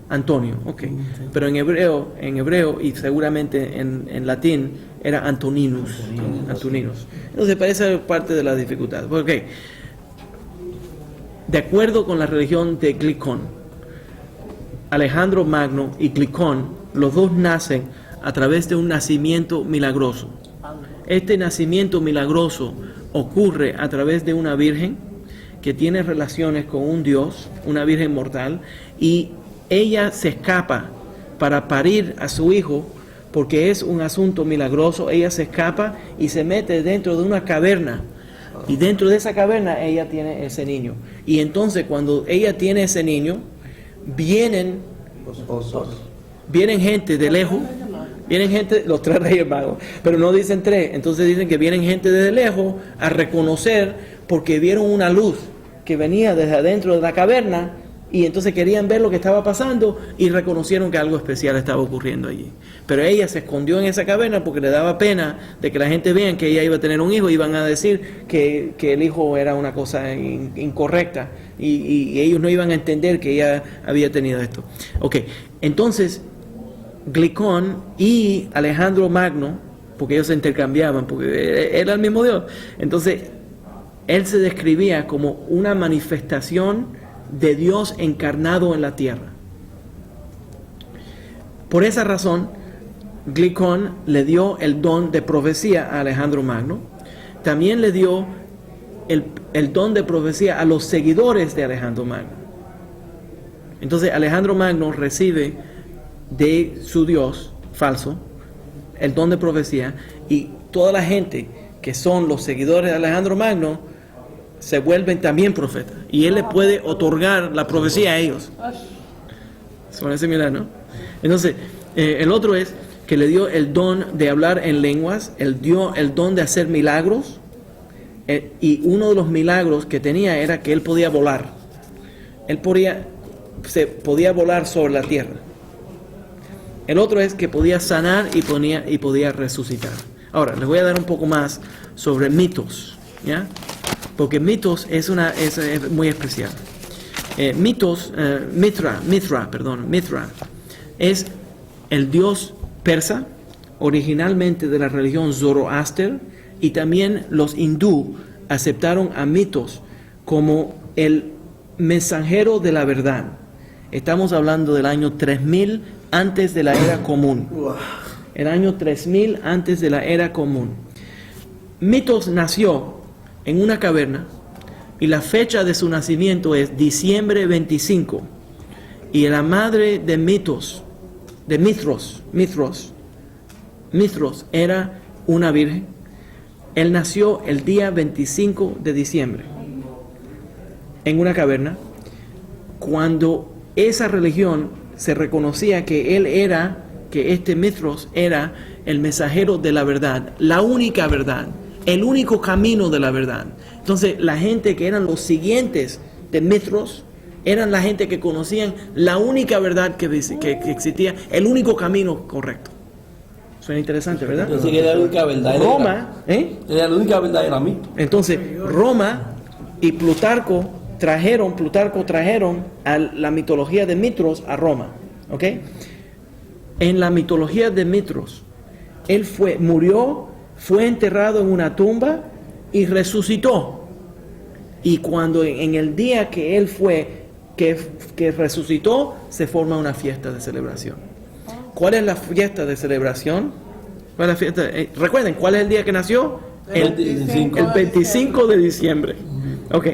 Antonio, ok. Pero en hebreo y seguramente en latín era Antoninus. Entonces parece parte de la dificultad. Ok. De acuerdo con la religión de Glicón, Alejandro Magno y Glicón, los dos nacen a través de un nacimiento milagroso. Este nacimiento milagroso ocurre a través de una virgen que tiene relaciones con un dios, una virgen mortal, y ella se escapa para parir a su hijo porque es un asunto milagroso. Ella se escapa y se mete dentro de una caverna, y dentro de esa caverna ella tiene ese niño. Y entonces cuando ella tiene ese niño, vienen gente de lejos, los tres reyes magos, pero no dicen tres, entonces dicen que vienen gente de lejos a reconocer porque vieron una luz que venía desde adentro de la caverna, y entonces querían ver lo que estaba pasando y reconocieron que algo especial estaba ocurriendo allí. Pero ella se escondió en esa caverna porque le daba pena de que la gente vea que ella iba a tener un hijo y iban a decir que el hijo era una cosa incorrecta, y ellos no iban a entender que ella había tenido esto. Ok, entonces Glicón y Alejandro Magno, porque ellos se intercambiaban, porque era el mismo Dios, entonces él se describía como una manifestación de Dios encarnado en la tierra. Por esa razón, Glicón le dio el don de profecía a Alejandro Magno. También le dio el don de profecía a los seguidores de Alejandro Magno. Entonces Alejandro Magno recibe de su Dios falso el don de profecía, y toda la gente que son los seguidores de Alejandro Magno se vuelven también profetas, y él les puede otorgar la profecía a ellos. Suena similar, ¿no? Entonces, el otro es que le dio el don de hablar en lenguas, dio el don de hacer milagros, y uno de los milagros que tenía era que él podía volar. Él podía volar sobre la tierra. El otro es que podía sanar y podía resucitar. Ahora, les voy a dar un poco más sobre mitos, ¿ya? Porque mitos es muy especial. Mithra es el dios persa, originalmente de la religión Zoroaster, y también los hindú aceptaron a Mitos como el mensajero de la verdad. Estamos hablando del año 3000 antes de la era común. El año 3000 antes de la era común. Mitos nació en una caverna y la fecha de su nacimiento es diciembre 25. Y la madre de Mithros era una virgen. Él nació el día 25 de diciembre en una caverna, cuando esa religión se reconocía que este Mithros era el mensajero de la verdad, la única verdad, el único camino de la verdad. Entonces, la gente que eran los siguientes de Mithros eran la gente que conocían la única verdad que existía, el único camino correcto. Suena interesante, ¿verdad? Pensé que era la única verdad. Roma, Era la única verdad, era mito. Entonces, Roma y Plutarco trajeron a la mitología de Mithros a Roma, ¿ok? En la mitología de Mithros, él murió, fue enterrado en una tumba y resucitó. Y cuando en el día que él que resucitó, se forma una fiesta de celebración. ¿Cuál es la fiesta de celebración? ¿Cuál es la fiesta? Recuerden, ¿cuál es el día que nació? El 25 de diciembre. Ok.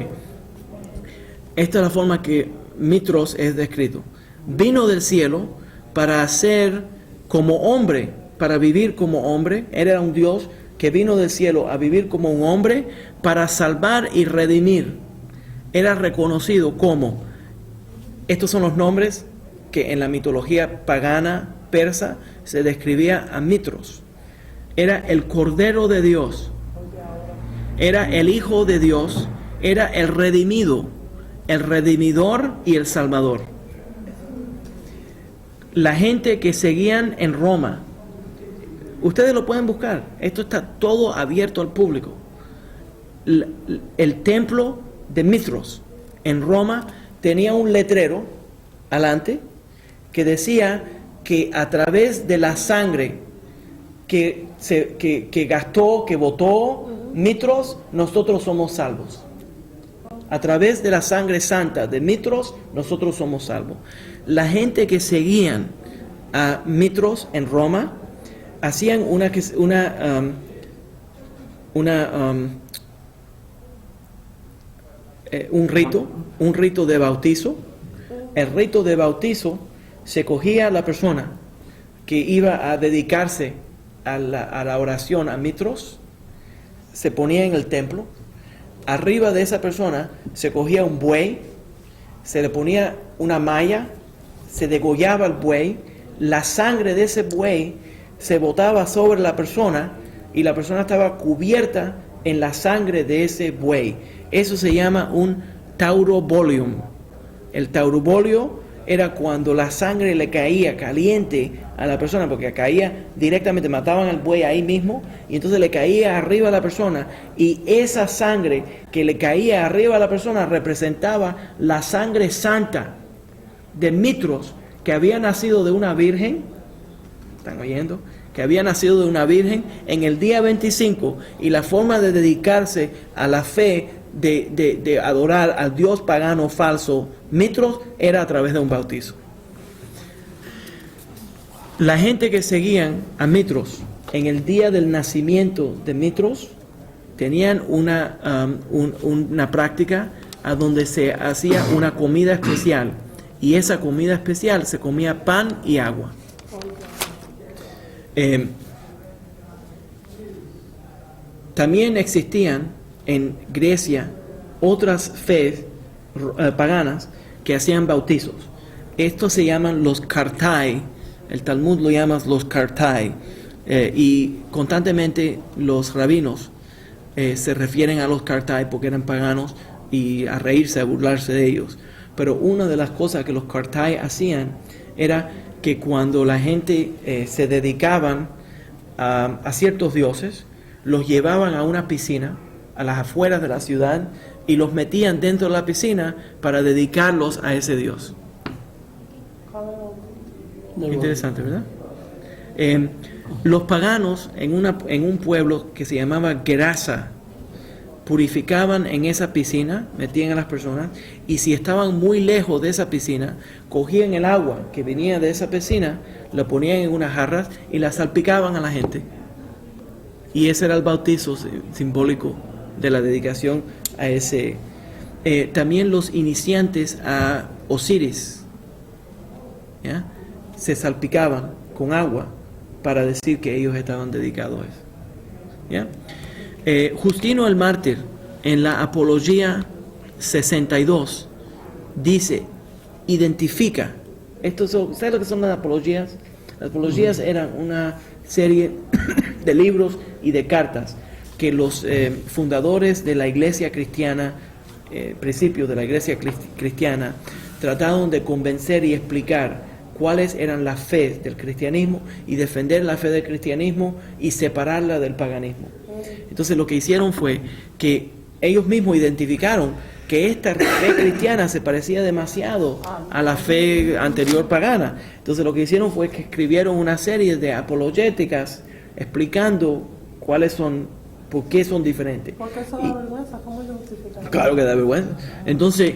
Esta es la forma que Mithros es descrito. Vino del cielo para ser como hombre, para vivir como hombre. Era un Dios que vino del cielo a vivir como un hombre para salvar y redimir. Era reconocido como, estos son los nombres que en la mitología pagana persa se describía a Mithros. Era el Cordero de Dios, era el Hijo de Dios, era el redimido, el redimidor y el salvador. La gente que seguían en Roma, ustedes lo pueden buscar, esto está todo abierto al público. El templo de Mithros en Roma tenía un letrero adelante que decía que a través de la sangre que gastó, que botó Mithros, nosotros somos salvos. A través de la sangre santa de Mithros, nosotros somos salvos. La gente que seguían a Mithros en Roma hacían un rito de bautizo. El rito de bautizo se cogía a la persona que iba a dedicarse a la oración a Mithros, se ponía en el templo, arriba de esa persona se cogía un buey, se le ponía una malla, se degollaba el buey, la sangre de ese buey se botaba sobre la persona y la persona estaba cubierta en la sangre de ese buey. Eso se llama un taurobolium. El taurobolio era cuando la sangre le caía caliente a la persona, porque caía directamente, mataban al buey ahí mismo, y entonces le caía arriba a la persona, y esa sangre que le caía arriba a la persona representaba la sangre santa de Mithros, que había nacido de una virgen, ¿están oyendo? Que había nacido de una virgen en el día 25, y la forma de dedicarse a la fe de adorar al dios pagano falso Mithros era a través de un bautizo. La gente que seguían a Mithros en el día del nacimiento de Mithros tenían una práctica a donde se hacía una comida especial, y esa comida especial se comía pan y agua. También existían en Grecia otras fe paganas que hacían bautizos. Estos se llaman los kartai, el Talmud lo llama los kartai, y constantemente los rabinos se refieren a los kartai porque eran paganos y a reírse, a burlarse de ellos. Pero una de las cosas que los kartai hacían era que cuando la gente se dedicaban a ciertos dioses, los llevaban a una piscina a las afueras de la ciudad y los metían dentro de la piscina para dedicarlos a ese dios. Interesante, ¿verdad? Los paganos en un pueblo que se llamaba Gerasa purificaban en esa piscina, metían a las personas, y si estaban muy lejos de esa piscina, cogían el agua que venía de esa piscina, la ponían en unas jarras y la salpicaban a la gente. Y ese era el bautizo simbólico de la dedicación a ese. También los iniciantes a Osiris, ¿ya?, se salpicaban con agua para decir que ellos estaban dedicados a eso, ¿ya? Justino el Mártir, en la Apología 62, dice, identifica. ¿Sabes lo que son las apologías? Las apologías eran una serie de libros y de cartas que los fundadores de la iglesia cristiana, principios de la iglesia cristiana, trataron de convencer y explicar cuáles eran las fe del cristianismo y defender la fe del cristianismo y separarla del paganismo. Entonces lo que hicieron fue que ellos mismos identificaron que esta fe cristiana se parecía demasiado a la fe anterior pagana. Entonces lo que hicieron fue que escribieron una serie de apologéticas explicando cuáles son, por qué son diferentes. ¿Por qué eso da vergüenza? ¿Cómo lo justifican? Claro que da vergüenza. Entonces,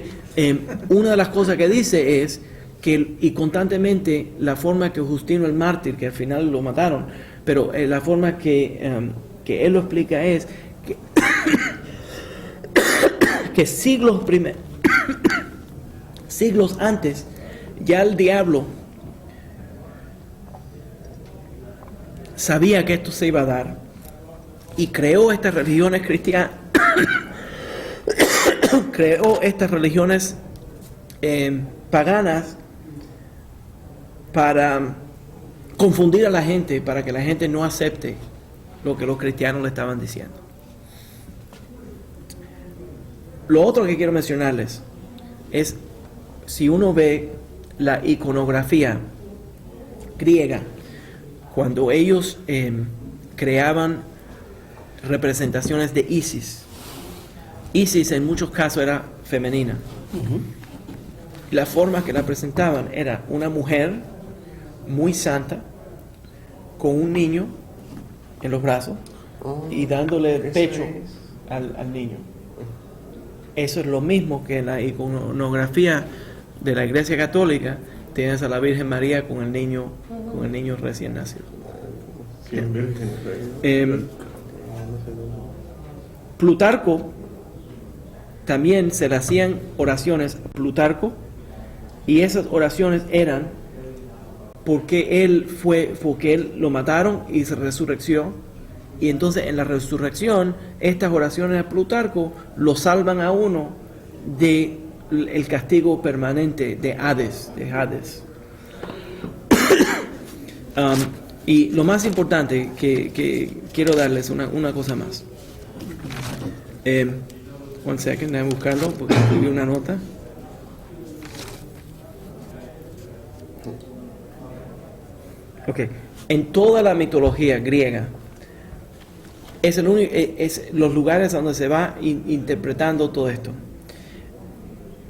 una de las cosas que dice es que, y constantemente, la forma que Justino el Mártir, que al final lo mataron, pero la forma que él lo explica es que siglos antes, ya el diablo sabía que esto se iba a dar y creó estas religiones cristianas, creó estas religiones paganas para confundir a la gente, para que la gente no acepte lo que los cristianos le estaban diciendo. Lo otro que quiero mencionarles es, si uno ve la iconografía griega, cuando ellos creaban representaciones de Isis, Isis en muchos casos era femenina. La forma que la presentaban era una mujer muy santa con un niño en los brazos y dándole pecho al niño. Eso es lo mismo que en la iconografía de la Iglesia Católica. Tienes a la Virgen María con el niño recién nacido. Plutarco también se le hacían oraciones a Plutarco, y esas oraciones eran porque él lo mataron y se resurreció, y entonces en la resurrección estas oraciones a Plutarco lo salvan a uno de el castigo permanente de Hades. Y lo más importante que quiero darles una cosa más. One second, déjame buscarlo porque escribí una nota. Ok, en toda la mitología griega es los lugares donde se va interpretando todo esto.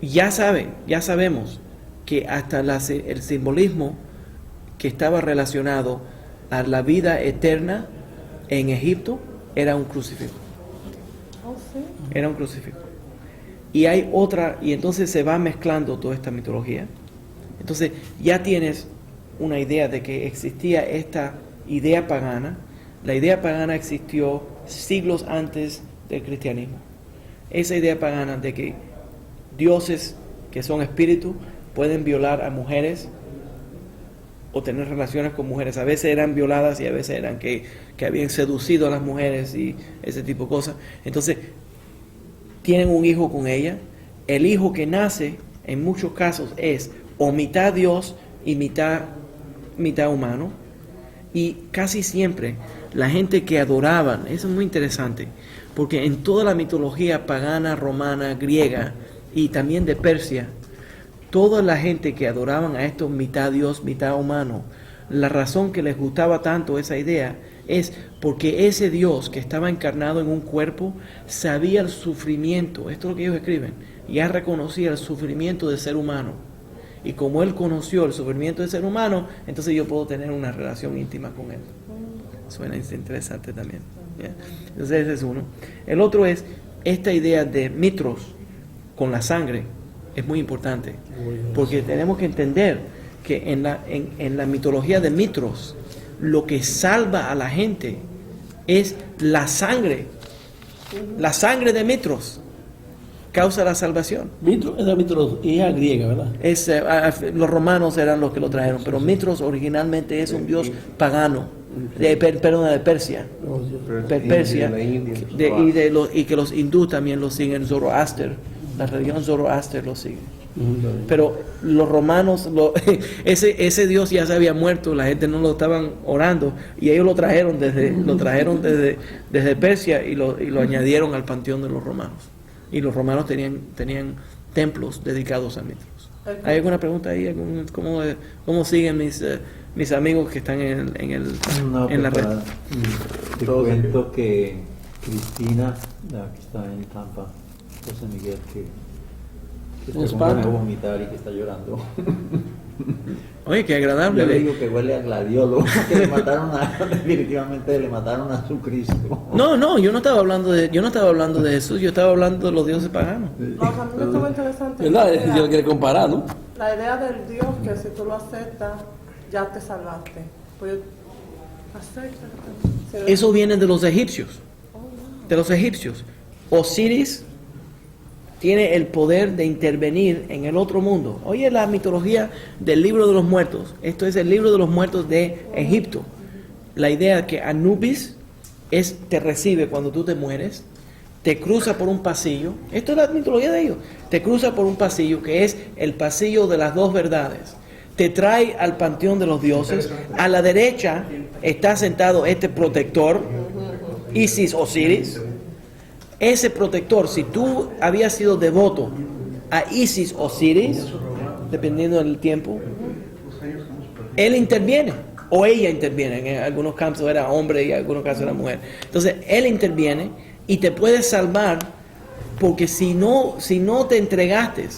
Ya sabemos que hasta el simbolismo que estaba relacionado a la vida eterna en Egipto era un crucifijo. Era un crucifijo. Y hay otra, y entonces se va mezclando toda esta mitología. Entonces ya tienes una idea de que existía esta idea pagana. La idea pagana existió siglos antes del cristianismo. Esa idea pagana de que dioses que son espíritus pueden violar a mujeres o tener relaciones con mujeres. A veces eran violadas y a veces eran que habían seducido a las mujeres y ese tipo de cosas. Entonces tienen un hijo con ella. El hijo que nace en muchos casos es o mitad Dios y mitad mitad humano, y casi siempre la gente que adoraban, eso es muy interesante, porque en toda la mitología pagana, romana, griega y también de Persia, toda la gente que adoraban a estos mitad Dios, mitad humano, la razón que les gustaba tanto esa idea es porque ese Dios que estaba encarnado en un cuerpo sabía el sufrimiento, esto es lo que ellos escriben, ya reconocía el sufrimiento del ser humano. Y como él conoció el sufrimiento del ser humano, entonces yo puedo tener una relación íntima con él. Suena interesante también. ¿Ya? Entonces ese es uno. El otro es esta idea de mitros con la sangre. Es muy importante. Porque tenemos que entender que en la mitología de mitros, lo que salva a la gente es la sangre. La sangre de mitros causa la salvación. Mitros es la mitología griega, ¿verdad? Los romanos eran los que lo trajeron, pero Mitros originalmente es un dios pagano, de Persia. Persia, y que los hindúes también lo siguen, Zoroaster, la religión Zoroaster lo sigue. Pero los romanos, ese dios ya se había muerto, la gente no lo estaban orando, y ellos lo trajeron desde Persia y lo añadieron al panteón de los romanos. Y los romanos tenían templos dedicados a Mitros. ¿Hay alguna pregunta ahí? ¿Cómo siguen mis amigos que están en la red? Te cuento que Cristina, la que está en Tampa, José Miguel, que está con ganas de vomitar y que está llorando. Oye, qué agradable. Yo le digo que huele a gladiolo, que definitivamente le mataron a su Cristo. No, yo no estaba hablando de Jesús, yo estaba hablando de los dioses paganos. A mí me estuvo interesante. ¿Verdad? Yo lo quiero comparar, ¿no? La idea del Dios que si tú lo aceptas, ya te salvaste. Pues acepta. Eso viene de los egipcios. De los egipcios. Osiris tiene el poder de intervenir en el otro mundo. Oye, la mitología del libro de los muertos. Esto es el libro de los muertos de Egipto. La idea que Anubis te recibe cuando tú te mueres, te cruza por un pasillo. Esto es la mitología de ellos. Te cruza por un pasillo que es el pasillo de las dos verdades. Te trae al panteón de los dioses. A la derecha está sentado este protector, Isis Osiris. Ese protector, si tú habías sido devoto a Isis Osiris, dependiendo del tiempo, él interviene, o ella interviene. En algunos casos era hombre y en algunos casos era mujer. Entonces, él interviene y te puede salvar, porque si no te entregaste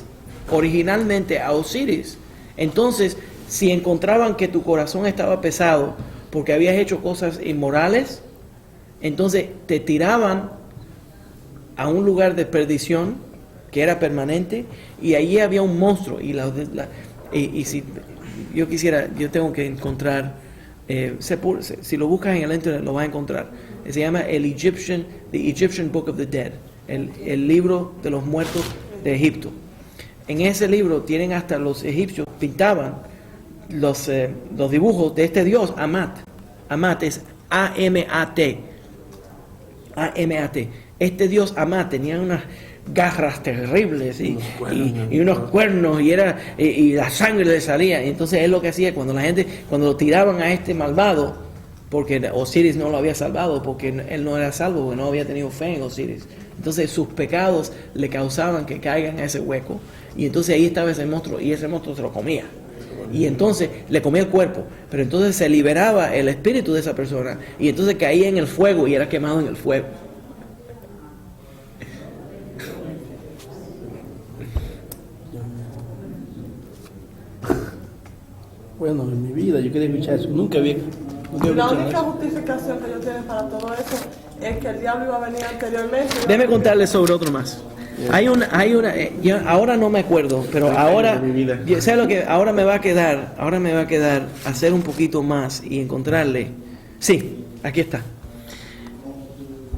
originalmente a Osiris, entonces, si encontraban que tu corazón estaba pesado porque habías hecho cosas inmorales, entonces te tiraban a un lugar de perdición que era permanente, y allí había un monstruo. Y si yo tengo que encontrar, si lo buscas en el internet lo vas a encontrar. Se llama The Egyptian Book of the Dead, el libro de los muertos de Egipto. En ese libro tienen hasta los egipcios pintaban los dibujos de este dios Amat. Amat es A-M-A-T. Este dios Amat tenía unas garras terribles y unos cuernos y la sangre le salía. Y entonces él lo que hacía cuando lo tiraban a este malvado, porque Osiris no lo había salvado, porque él no era salvo, porque no había tenido fe en Osiris. Entonces sus pecados le causaban que caigan a ese hueco, y entonces ahí estaba ese monstruo, y ese monstruo se lo comía. Y entonces le comía el cuerpo, pero entonces se liberaba el espíritu de esa persona, y entonces caía en el fuego y era quemado en el fuego. Bueno, en mi vida yo quería escuchar eso. Nunca había La escuchado única eso. justificación que ellos tienen para todo eso es que el diablo iba a venir anteriormente. Déjeme contarles sobre otro más. Ahora no me acuerdo, pero ahora, ¿sabes lo que? Ahora me va a quedar hacer un poquito más y encontrarle. Sí, aquí está.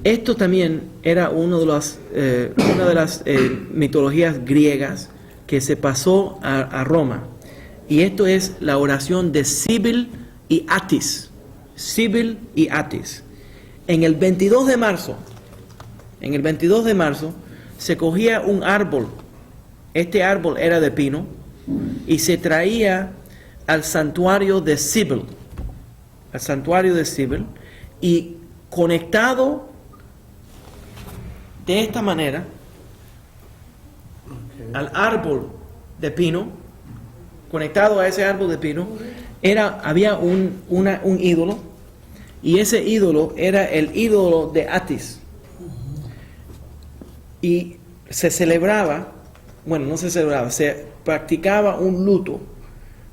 Esto también era una de las mitologías griegas que se pasó a Roma. Y esto es la oración de Sibyl y Atis. Sibyl y Atis. En el 22 de marzo, se cogía un árbol. Este árbol era de pino y se traía al santuario de Cibel. Al santuario de Cibel. Y conectado de esta manera al árbol de pino, conectado a ese árbol de pino, había un ídolo, y ese ídolo era el ídolo de Atis. Y se practicaba un luto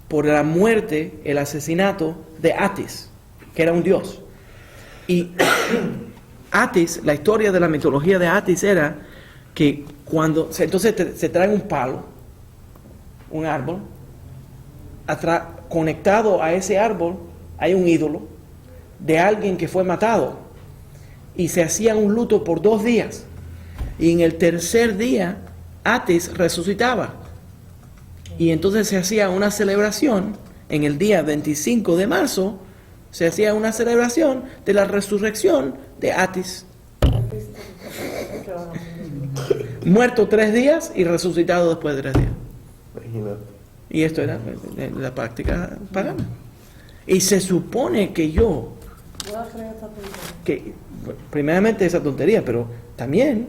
por la muerte, el asesinato de Atis, que era un dios. Y Atis, la historia de la mitología de Atis era que entonces se trae un palo, un árbol, conectado a ese árbol hay un ídolo de alguien que fue matado, y se hacía un luto por 2 días, y en el tercer día Atis resucitaba, y entonces se hacía una celebración en el día 25 de marzo, se hacía una celebración de la resurrección de Atis, muerto 3 días y resucitado después de 3 días. Y esto era la práctica pagana. Y se supone que primeramente esa tontería, pero también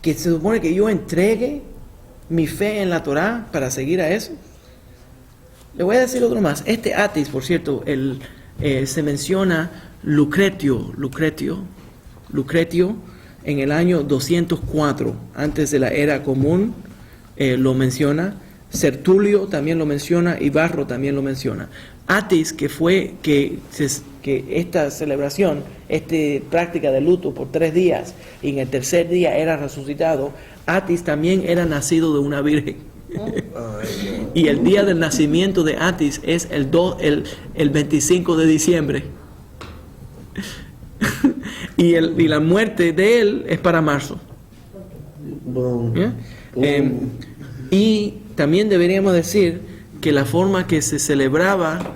que se supone que yo entregue mi fe en la Torá para seguir a eso. Le voy a decir otro más. Este Atis, por cierto, se menciona Lucretio en el año 204, antes de la era común, lo menciona. Sertulio también lo menciona, y Varro también lo menciona. Atis, que esta celebración, esta práctica de luto por 3 días, y en el tercer día era resucitado, Atis también era nacido de una virgen. Y el día del nacimiento de Atis es el 25 de diciembre. Y la muerte de él es para marzo. Y también deberíamos decir que la forma que se celebraba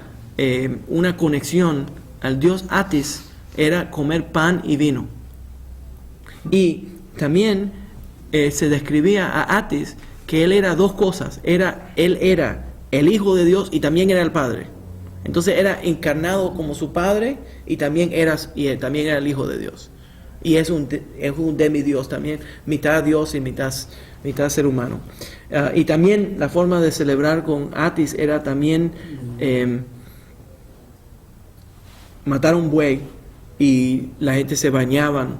una conexión al dios Atis era comer pan y vino. Y también se describía a Atis que él era 2 cosas. Él era el Hijo de Dios y también era el Padre. Entonces era encarnado como su Padre y también era el Hijo de Dios. Y es un demidios también, mitad Dios y mitad ser humano. Y también la forma de celebrar con Atis era también matar un buey, y la gente se bañaban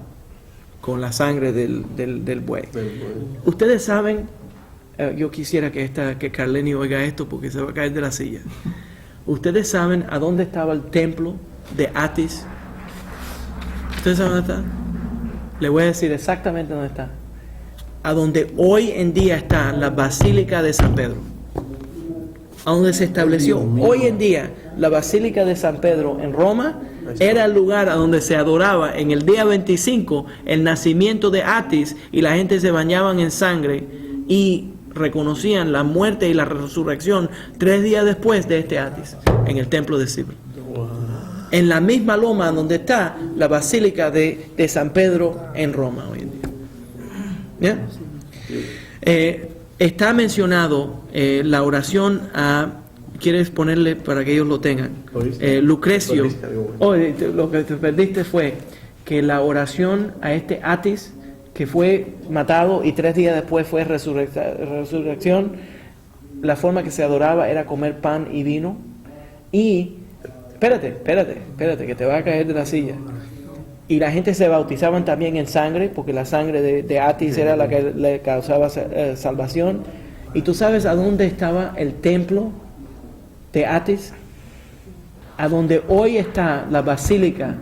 con la sangre del buey. Ustedes saben, yo quisiera que Carleni oiga esto porque se va a caer de la silla. Ustedes saben a dónde estaba el templo de Atis. ¿Ustedes saben dónde está? Le voy a decir exactamente dónde está. A donde hoy en día está la Basílica de San Pedro. A donde se estableció hoy en día la Basílica de San Pedro en Roma, era el lugar a donde se adoraba en el día 25 el nacimiento de Atis, y la gente se bañaban en sangre y reconocían la muerte y la resurrección 3 días después de este Atis en el templo de Cibel. En la misma loma donde está la Basílica de San Pedro en Roma hoy en día. ¿Ya? Está mencionado la oración a... ¿Quieres ponerle para que ellos lo tengan? Lucrecio. Lo que te perdiste fue que la oración a este Atis, que fue matado y 3 días después fue resurrección, la forma que se adoraba era comer pan y vino. Y... Espérate, que te va a caer de la silla. Y la gente se bautizaban también en sangre, porque la sangre de Atis era la que le causaba salvación. ¿Y tú sabes a dónde estaba el templo de Atis? A donde hoy está la Basílica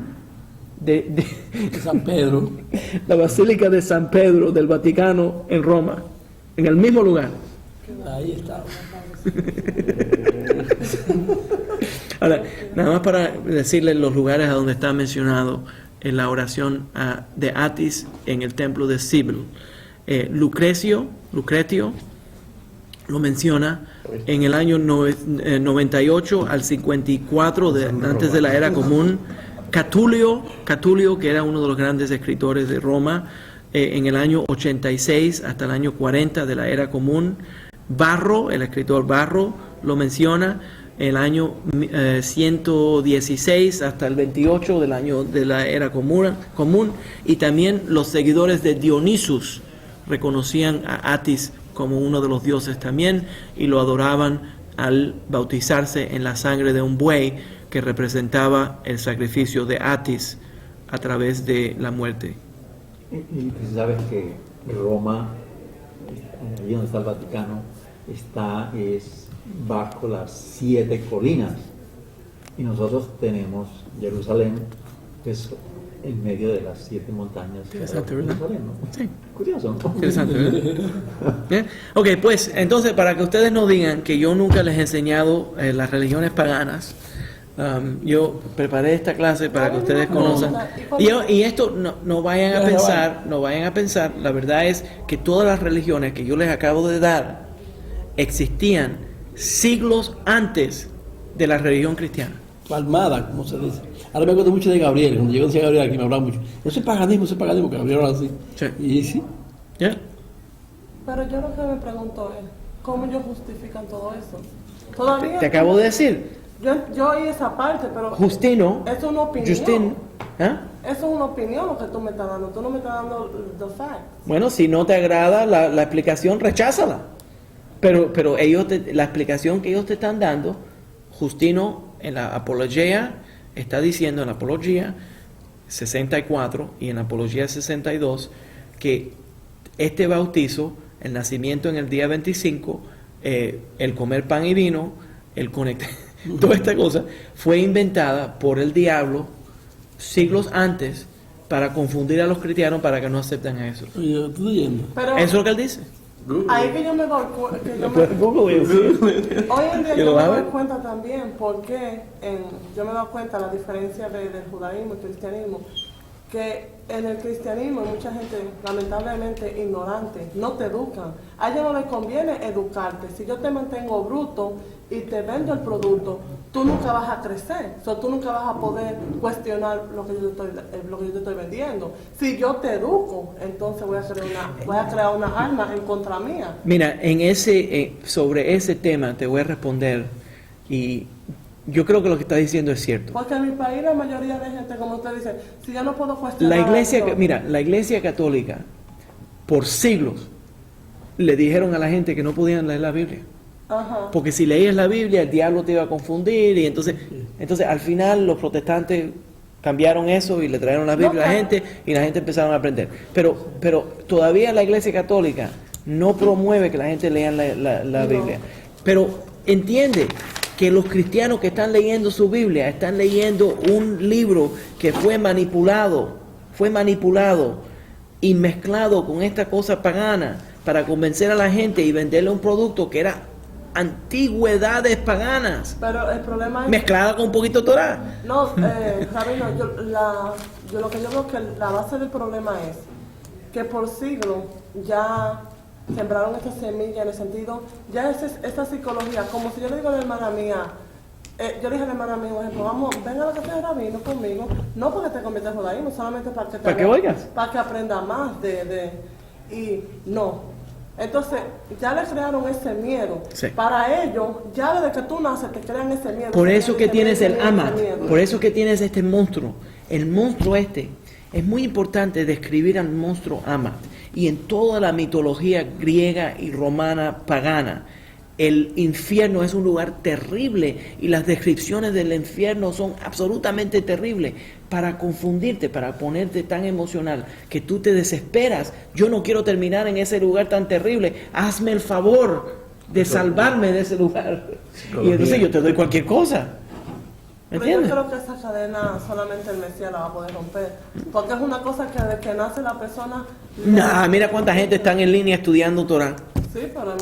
de San Pedro. La Basílica de San Pedro del Vaticano en Roma, en el mismo lugar. Ahí está. Ahora, nada más para decirles los lugares a donde está mencionado en la oración de Atis en el templo de Cibel. Lucretio lo menciona en el año 98 al 54 antes de la era común. Catulio, que era uno de los grandes escritores de Roma, en el año 86 hasta el año 40 de la era común. Varro, el escritor Varro, lo menciona, el año 116 hasta el 28 del año de la era común, y también los seguidores de Dionisus reconocían a Atis como uno de los dioses también y lo adoraban al bautizarse en la sangre de un buey que representaba el sacrificio de Atis a través de la muerte. Y sabes que Roma, allí donde está el Vaticano, es bajo las 7 colinas. Y nosotros tenemos Jerusalén, que es en medio de las 7 montañas. Interesante, ¿verdad? Jerusalén, ¿no? Sí. Curioso, ¿no? Interesante, ¿verdad? Bien. Ok, pues entonces para que ustedes no digan que yo nunca les he enseñado las religiones paganas, yo preparé esta clase para que ustedes conozcan. Y esto no vayan a pensar, la verdad es que todas las religiones que yo les acabo de dar existían siglos antes de la religión cristiana. Palmada, como se dice. Ahora me acuerdo mucho de Gabriel, cuando llegó decía Gabriel aquí me hablaba mucho. Eso es paganismo, que Gabriel era así. Sí. Y sí. ¿Ya? Pero yo lo que me pregunto es, ¿cómo ellos justifican todo eso? Todavía Te acabo de decir. Yo oí esa parte, pero Justino. es una opinión. Justin. ¿Ah? Eso es una opinión lo que tú me estás dando. Tú no me estás dando the facts. Bueno, si no te agrada la explicación, recházala. Pero la explicación que ellos te están dando, Justino en la Apología está diciendo, en la Apología 64 y en la Apología 62, que este bautizo, el nacimiento en el día 25, el comer pan y vino, el conectar, toda esta cosa, fue inventada por el diablo siglos antes para confundir a los cristianos para que no acepten a eso. Oye, estoy yendo. Pero Eso es lo que él dice. ahí que yo me doy cuenta. Hoy en día yo me doy cuenta también porque yo me doy cuenta la diferencia del judaísmo y cristianismo, que en el cristianismo hay mucha gente lamentablemente ignorante, no te educan. A ellos no les conviene educarte. Si yo te mantengo bruto y te vendo el producto, tú nunca vas a crecer, tú nunca vas a poder cuestionar lo que yo te estoy vendiendo. Si yo te educo, entonces voy a crear una arma en contra mía. Mira, sobre ese tema te voy a responder, y yo creo que lo que estás diciendo es cierto. Porque en mi país la mayoría de gente, como usted dice, si yo no puedo cuestionar... La iglesia católica, por siglos, le dijeron a la gente que no podían leer la Biblia. Ajá. Porque si leías la Biblia, el diablo te iba a confundir, y entonces al final los protestantes cambiaron eso y le trajeron la Biblia a la gente, y la gente empezaron a aprender. Pero todavía la iglesia católica no promueve que la gente lea la Biblia. Pero entiende que los cristianos que están leyendo su Biblia están leyendo un libro que fue manipulado y mezclado con esta cosa pagana para convencer a la gente y venderle un producto que era antigüedades paganas, pero el problema es mezclada con un poquito de Torah. No, Rabino, yo lo que yo veo que la base del problema es que por siglos ya sembraron esta semilla, en el sentido, ya esta psicología, como si yo le digo a la hermana mía, yo le dije a la hermana mía, por ejemplo, venga a la casa de Rabino conmigo, no porque te conviertas en judaísmo, solamente para que oigas, para que aprenda más y no. Entonces, ya le crearon ese miedo. Sí. Para ellos, ya desde que tú naces te crean ese miedo. Por eso que tienes el ama, miedo. por eso que tienes este monstruo. El monstruo es muy importante describir al monstruo Amat. Y en toda la mitología griega y romana pagana, el infierno es un lugar terrible y las descripciones del infierno son absolutamente terribles para confundirte, para ponerte tan emocional que tú te desesperas. Yo no quiero terminar en ese lugar tan terrible. Hazme el favor de salvarme de ese lugar. Y entonces yo te doy cualquier cosa. ¿Me entiendes? Pero yo creo que esa cadena solamente el Mesías la va a poder romper. Porque es una cosa que desde que nace la persona... Mira cuánta gente están en línea estudiando Torah. Sí, pero hay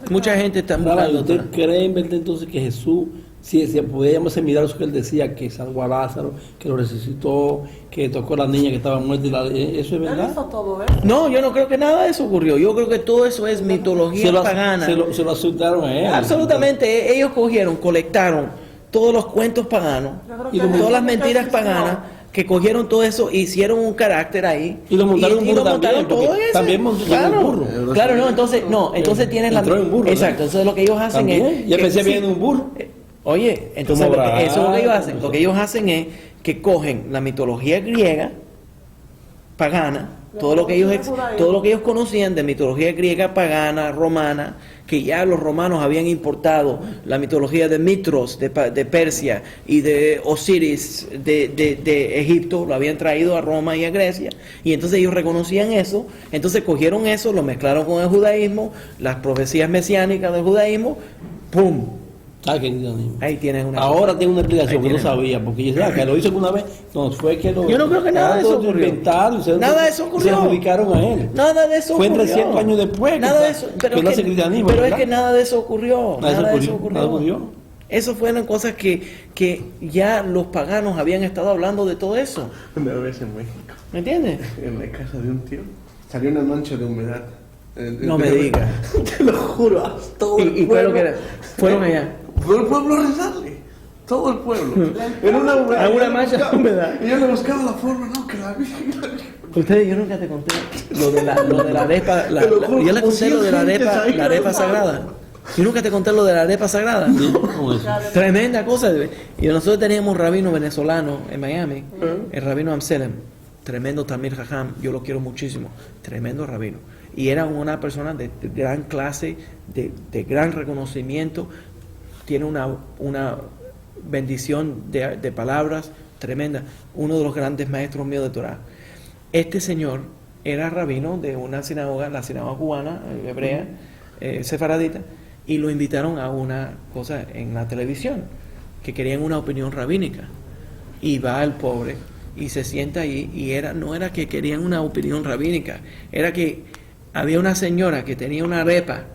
Mucha gente está Ahora, buscando ¿usted Torah. cree en verdad entonces que Jesús, si podíamos mirar eso que él decía, que salvó a Lázaro, que lo resucitó, que tocó a la niña que estaba muerta, eso es Él verdad? hizo todo eso. No, yo no creo que nada de eso ocurrió. Yo creo que todo eso es mitología pagana. Se lo asustaron a él. Absolutamente. Ellos colectaron todos los cuentos paganos, Yo creo y que todas las Jesús mentiras existió. paganas, que cogieron todo eso, hicieron un carácter ahí Y lo montaron en y burro lo montaron también, todo porque eso. también montaron Claro, en burro. claro, entonces tienes la... Entró en burro, Exacto, ¿no? entonces lo que ellos hacen También, es... ya que- pensé sí, bien en un burro. Oye, entonces Como Abraham, eso es lo que ellos hacen. como Lo que ellos hacen es que cogen la mitología griega, pagana, todo lo que ellos conocían de mitología griega, pagana, romana, que ya los romanos habían importado la mitología de Mitros, de Persia, y de Osiris, de Egipto, lo habían traído a Roma y a Grecia, y entonces ellos reconocían eso, entonces cogieron eso, lo mezclaron con el judaísmo, las profecías mesiánicas del judaísmo, ¡pum! Ah, qué cristianismo. Ahí tienes una... Ahora tengo una explicación Ahí que no tienes. sabía, porque yo decía que lo hizo alguna vez. No, fue que lo. Yo no creo que nada de eso lo ocurrió. inventaron, Nada de eso ocurrió. Se adjudicaron a él. Nada de eso Fue en ocurrió. 300 años después que Nada de está- eso, que nace el cristianismo, pero es ¿verdad? que nada de eso ocurrió. Nada de eso ocurrió. Eso fueron cosas que ya los paganos habían estado hablando de todo eso. Una vez en México, ¿Me entiendes? en la casa de un tío, salió una mancha de humedad. No me digas. Te lo juro, hasta todo el ¿Y fue lo pueblo. que era? Fueron allá. Fue el pueblo a rezarle. Todo el pueblo. Era una humedad. Alguna Y yo le mancha de buscaba- humedad. Y yo le buscaba la forma, no, que la Virgen. Ustedes, yo nunca te conté lo de la arepa, Te lo juro, yo le como conté lo de la 100 arepa, gentes ahí la arepa rezando. sagrada. Yo nunca te conté lo de la arepa sagrada. ¿Cómo es? Tremenda cosa. Y nosotros teníamos un rabino venezolano en Miami, el rabino Amselem, tremendo Tamir Jajam, yo lo quiero muchísimo, tremendo rabino. Y era una persona de gran clase, de gran reconocimiento, tiene una bendición de palabras tremenda, uno de los grandes maestros míos de Torah. Este señor era rabino de una sinagoga, la sinagoga cubana, hebrea, sefaradita, y lo invitaron a una cosa en la televisión, que querían una opinión rabínica. Y va el pobre y se sienta ahí, y no era que querían una opinión rabínica, era que había una señora que tenía una arepa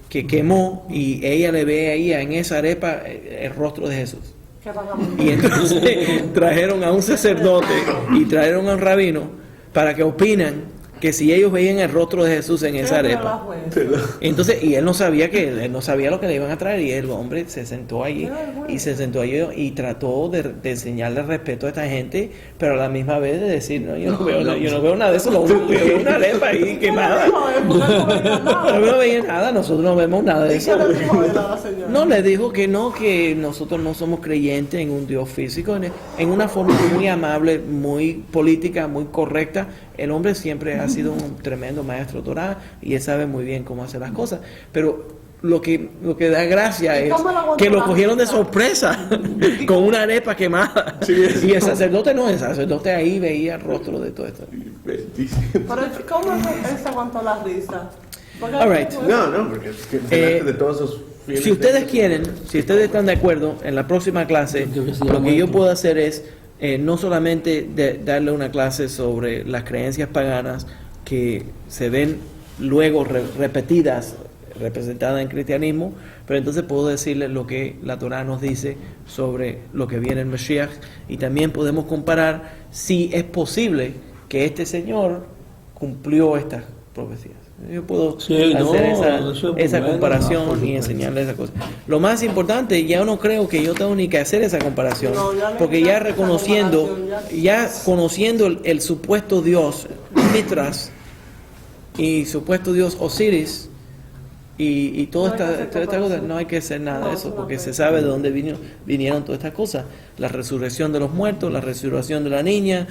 que quemó, y ella le veía en esa arepa el rostro de Jesús. ¿Qué pasa? Y entonces trajeron a un sacerdote y trajeron a un rabino para que opinan que si ellos veían el rostro de Jesús en esa arepa. Entonces, y él no sabía lo que le iban a traer, y el hombre se sentó allí y trató de enseñarle respeto a esta gente, pero a la misma vez de decir, no, yo no veo nada de eso, lo único que veo es una arepa ahí quemada. No veía nada, nosotros no vemos nada de eso. No, le dijo que no, que nosotros no somos creyentes en un Dios físico, en una forma muy amable, muy política, muy correcta. El hombre siempre ha sido un tremendo maestro Torah y él sabe muy bien cómo hacer las cosas, pero lo que da gracia es que lo cogieron de sorpresa con una arepa quemada. Y el sacerdote ahí veía el rostro de todo esto. Pero ¿cómo se aguantó la risa? Porque All right. No, porque es que delante de todos esos fieles Si ustedes de- quieren, si ustedes están de acuerdo, en la próxima clase, lo que yo puedo hacer es no solamente darle una clase sobre las creencias paganas que se ven luego repetidas, representadas en cristianismo, pero entonces puedo decirles lo que la Torah nos dice sobre lo que viene en Mashiach, y también podemos comparar si es posible que este Señor cumplió estas profecías. Yo puedo hacer esa comparación y enseñarles esa cosa. Lo más importante, ya no creo que yo tengo ni que hacer esa comparación, porque ya reconociendo, ya conociendo el supuesto Dios Mitras y supuesto Dios Osiris y toda esta cosa, no hay que hacer nada de eso, porque se sabe de dónde vinieron todas estas cosas. La resurrección de los muertos, la resurrección de la niña,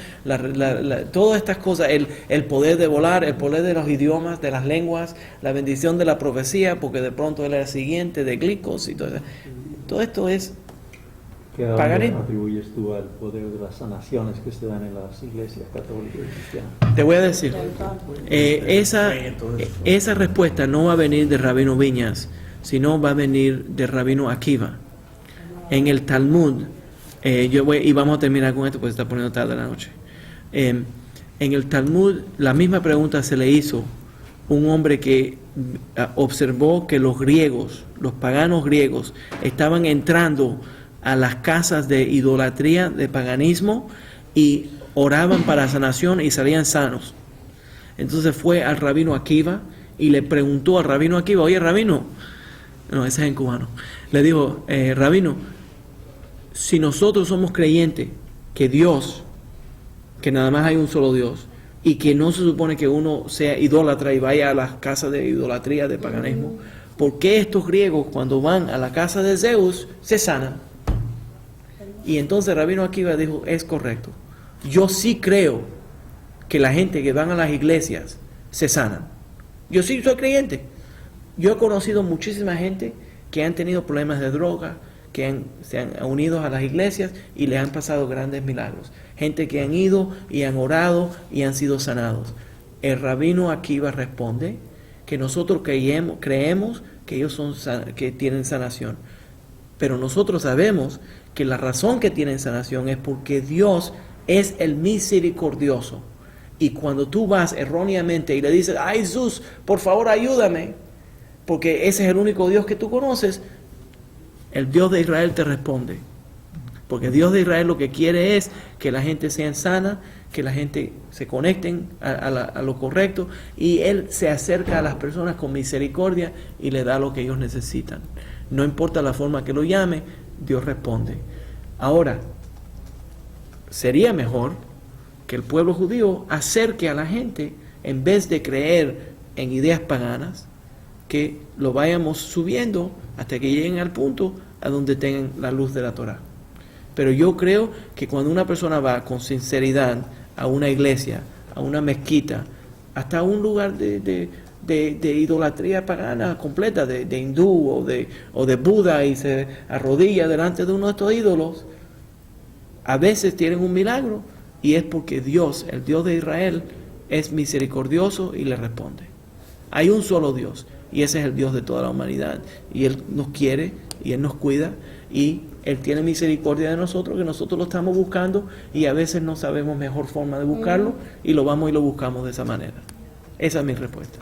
todas estas cosas, el poder de volar, el poder de los idiomas, de las lenguas, la bendición de la profecía, porque de pronto él era el siguiente de Glicos y todo eso. Todo esto es ¿Qué paganismo. atribuyes tú al poder de las sanaciones que se dan en las iglesias católicas y cristianas? Te voy a decir, esa respuesta no va a venir de Rabino Viñas, sino va a venir de Rabino Akiva. En el Talmud, y vamos a terminar con esto porque se está poniendo tarde la noche. En el Talmud, la misma pregunta se le hizo un hombre que observó que los griegos, los paganos griegos, estaban entrando a las casas de idolatría, de paganismo, y oraban para sanación y salían sanos. Entonces fue al rabino Akiva y le preguntó al rabino Akiva, oye rabino, no, ese es en cubano, le dijo, rabino, si nosotros somos creyentes que Dios que nada más hay un solo Dios y que no se supone que uno sea idólatra y vaya a las casas de idolatría, de paganismo, ¿por qué estos griegos cuando van a la casa de Zeus se sanan? Y entonces Rabino Akiva dijo, es correcto. Yo sí creo que la gente que van a las iglesias se sanan. Yo sí soy creyente. Yo he conocido muchísima gente que han tenido problemas de droga, que se han unido a las iglesias y les han pasado grandes milagros. Gente que han ido y han orado y han sido sanados. El Rabino Akiva responde que nosotros creemos que ellos que tienen sanación. Pero nosotros sabemos que la razón que tienen sanación es porque Dios es el misericordioso. Y cuando tú vas erróneamente y le dices, ay Jesús, por favor ayúdame, porque ese es el único Dios que tú conoces, el Dios de Israel te responde. Porque Dios de Israel lo que quiere es que la gente sea sana, que la gente se conecten a lo correcto, y Él se acerca a las personas con misericordia y le da lo que ellos necesitan. No importa la forma que lo llame, Dios responde. Ahora, sería mejor que el pueblo judío acerque a la gente, en vez de creer en ideas paganas, que lo vayamos subiendo hasta que lleguen al punto a donde tengan la luz de la Torá. Pero yo creo que cuando una persona va con sinceridad a una iglesia, a una mezquita, hasta a un lugar de idolatría pagana completa, de hindú o de Buda, y se arrodilla delante de uno de estos ídolos, a veces tienen un milagro, y es porque Dios, el Dios de Israel, es misericordioso y le responde. Hay un solo Dios, y ese es el Dios de toda la humanidad, y Él nos quiere, y Él nos cuida, y Él tiene misericordia de nosotros, que nosotros lo estamos buscando, y a veces no sabemos mejor forma de buscarlo, y lo vamos y lo buscamos de esa manera. Esa es mi respuesta.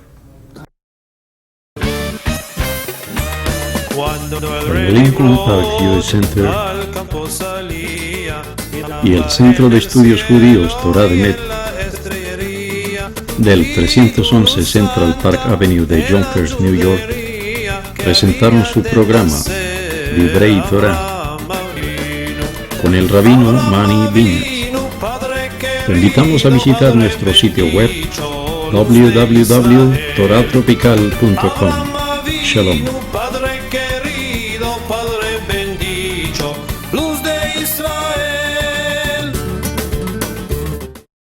El Lincoln Park Jewish Center y el Centro de Estudios Judíos Torah de Met del 311 Central Park Avenue de Yonkers, New York, presentaron su programa Divrei Torah con el rabino Mani Viñas. Te invitamos a visitar nuestro sitio web www.toratropical.com. Shalom.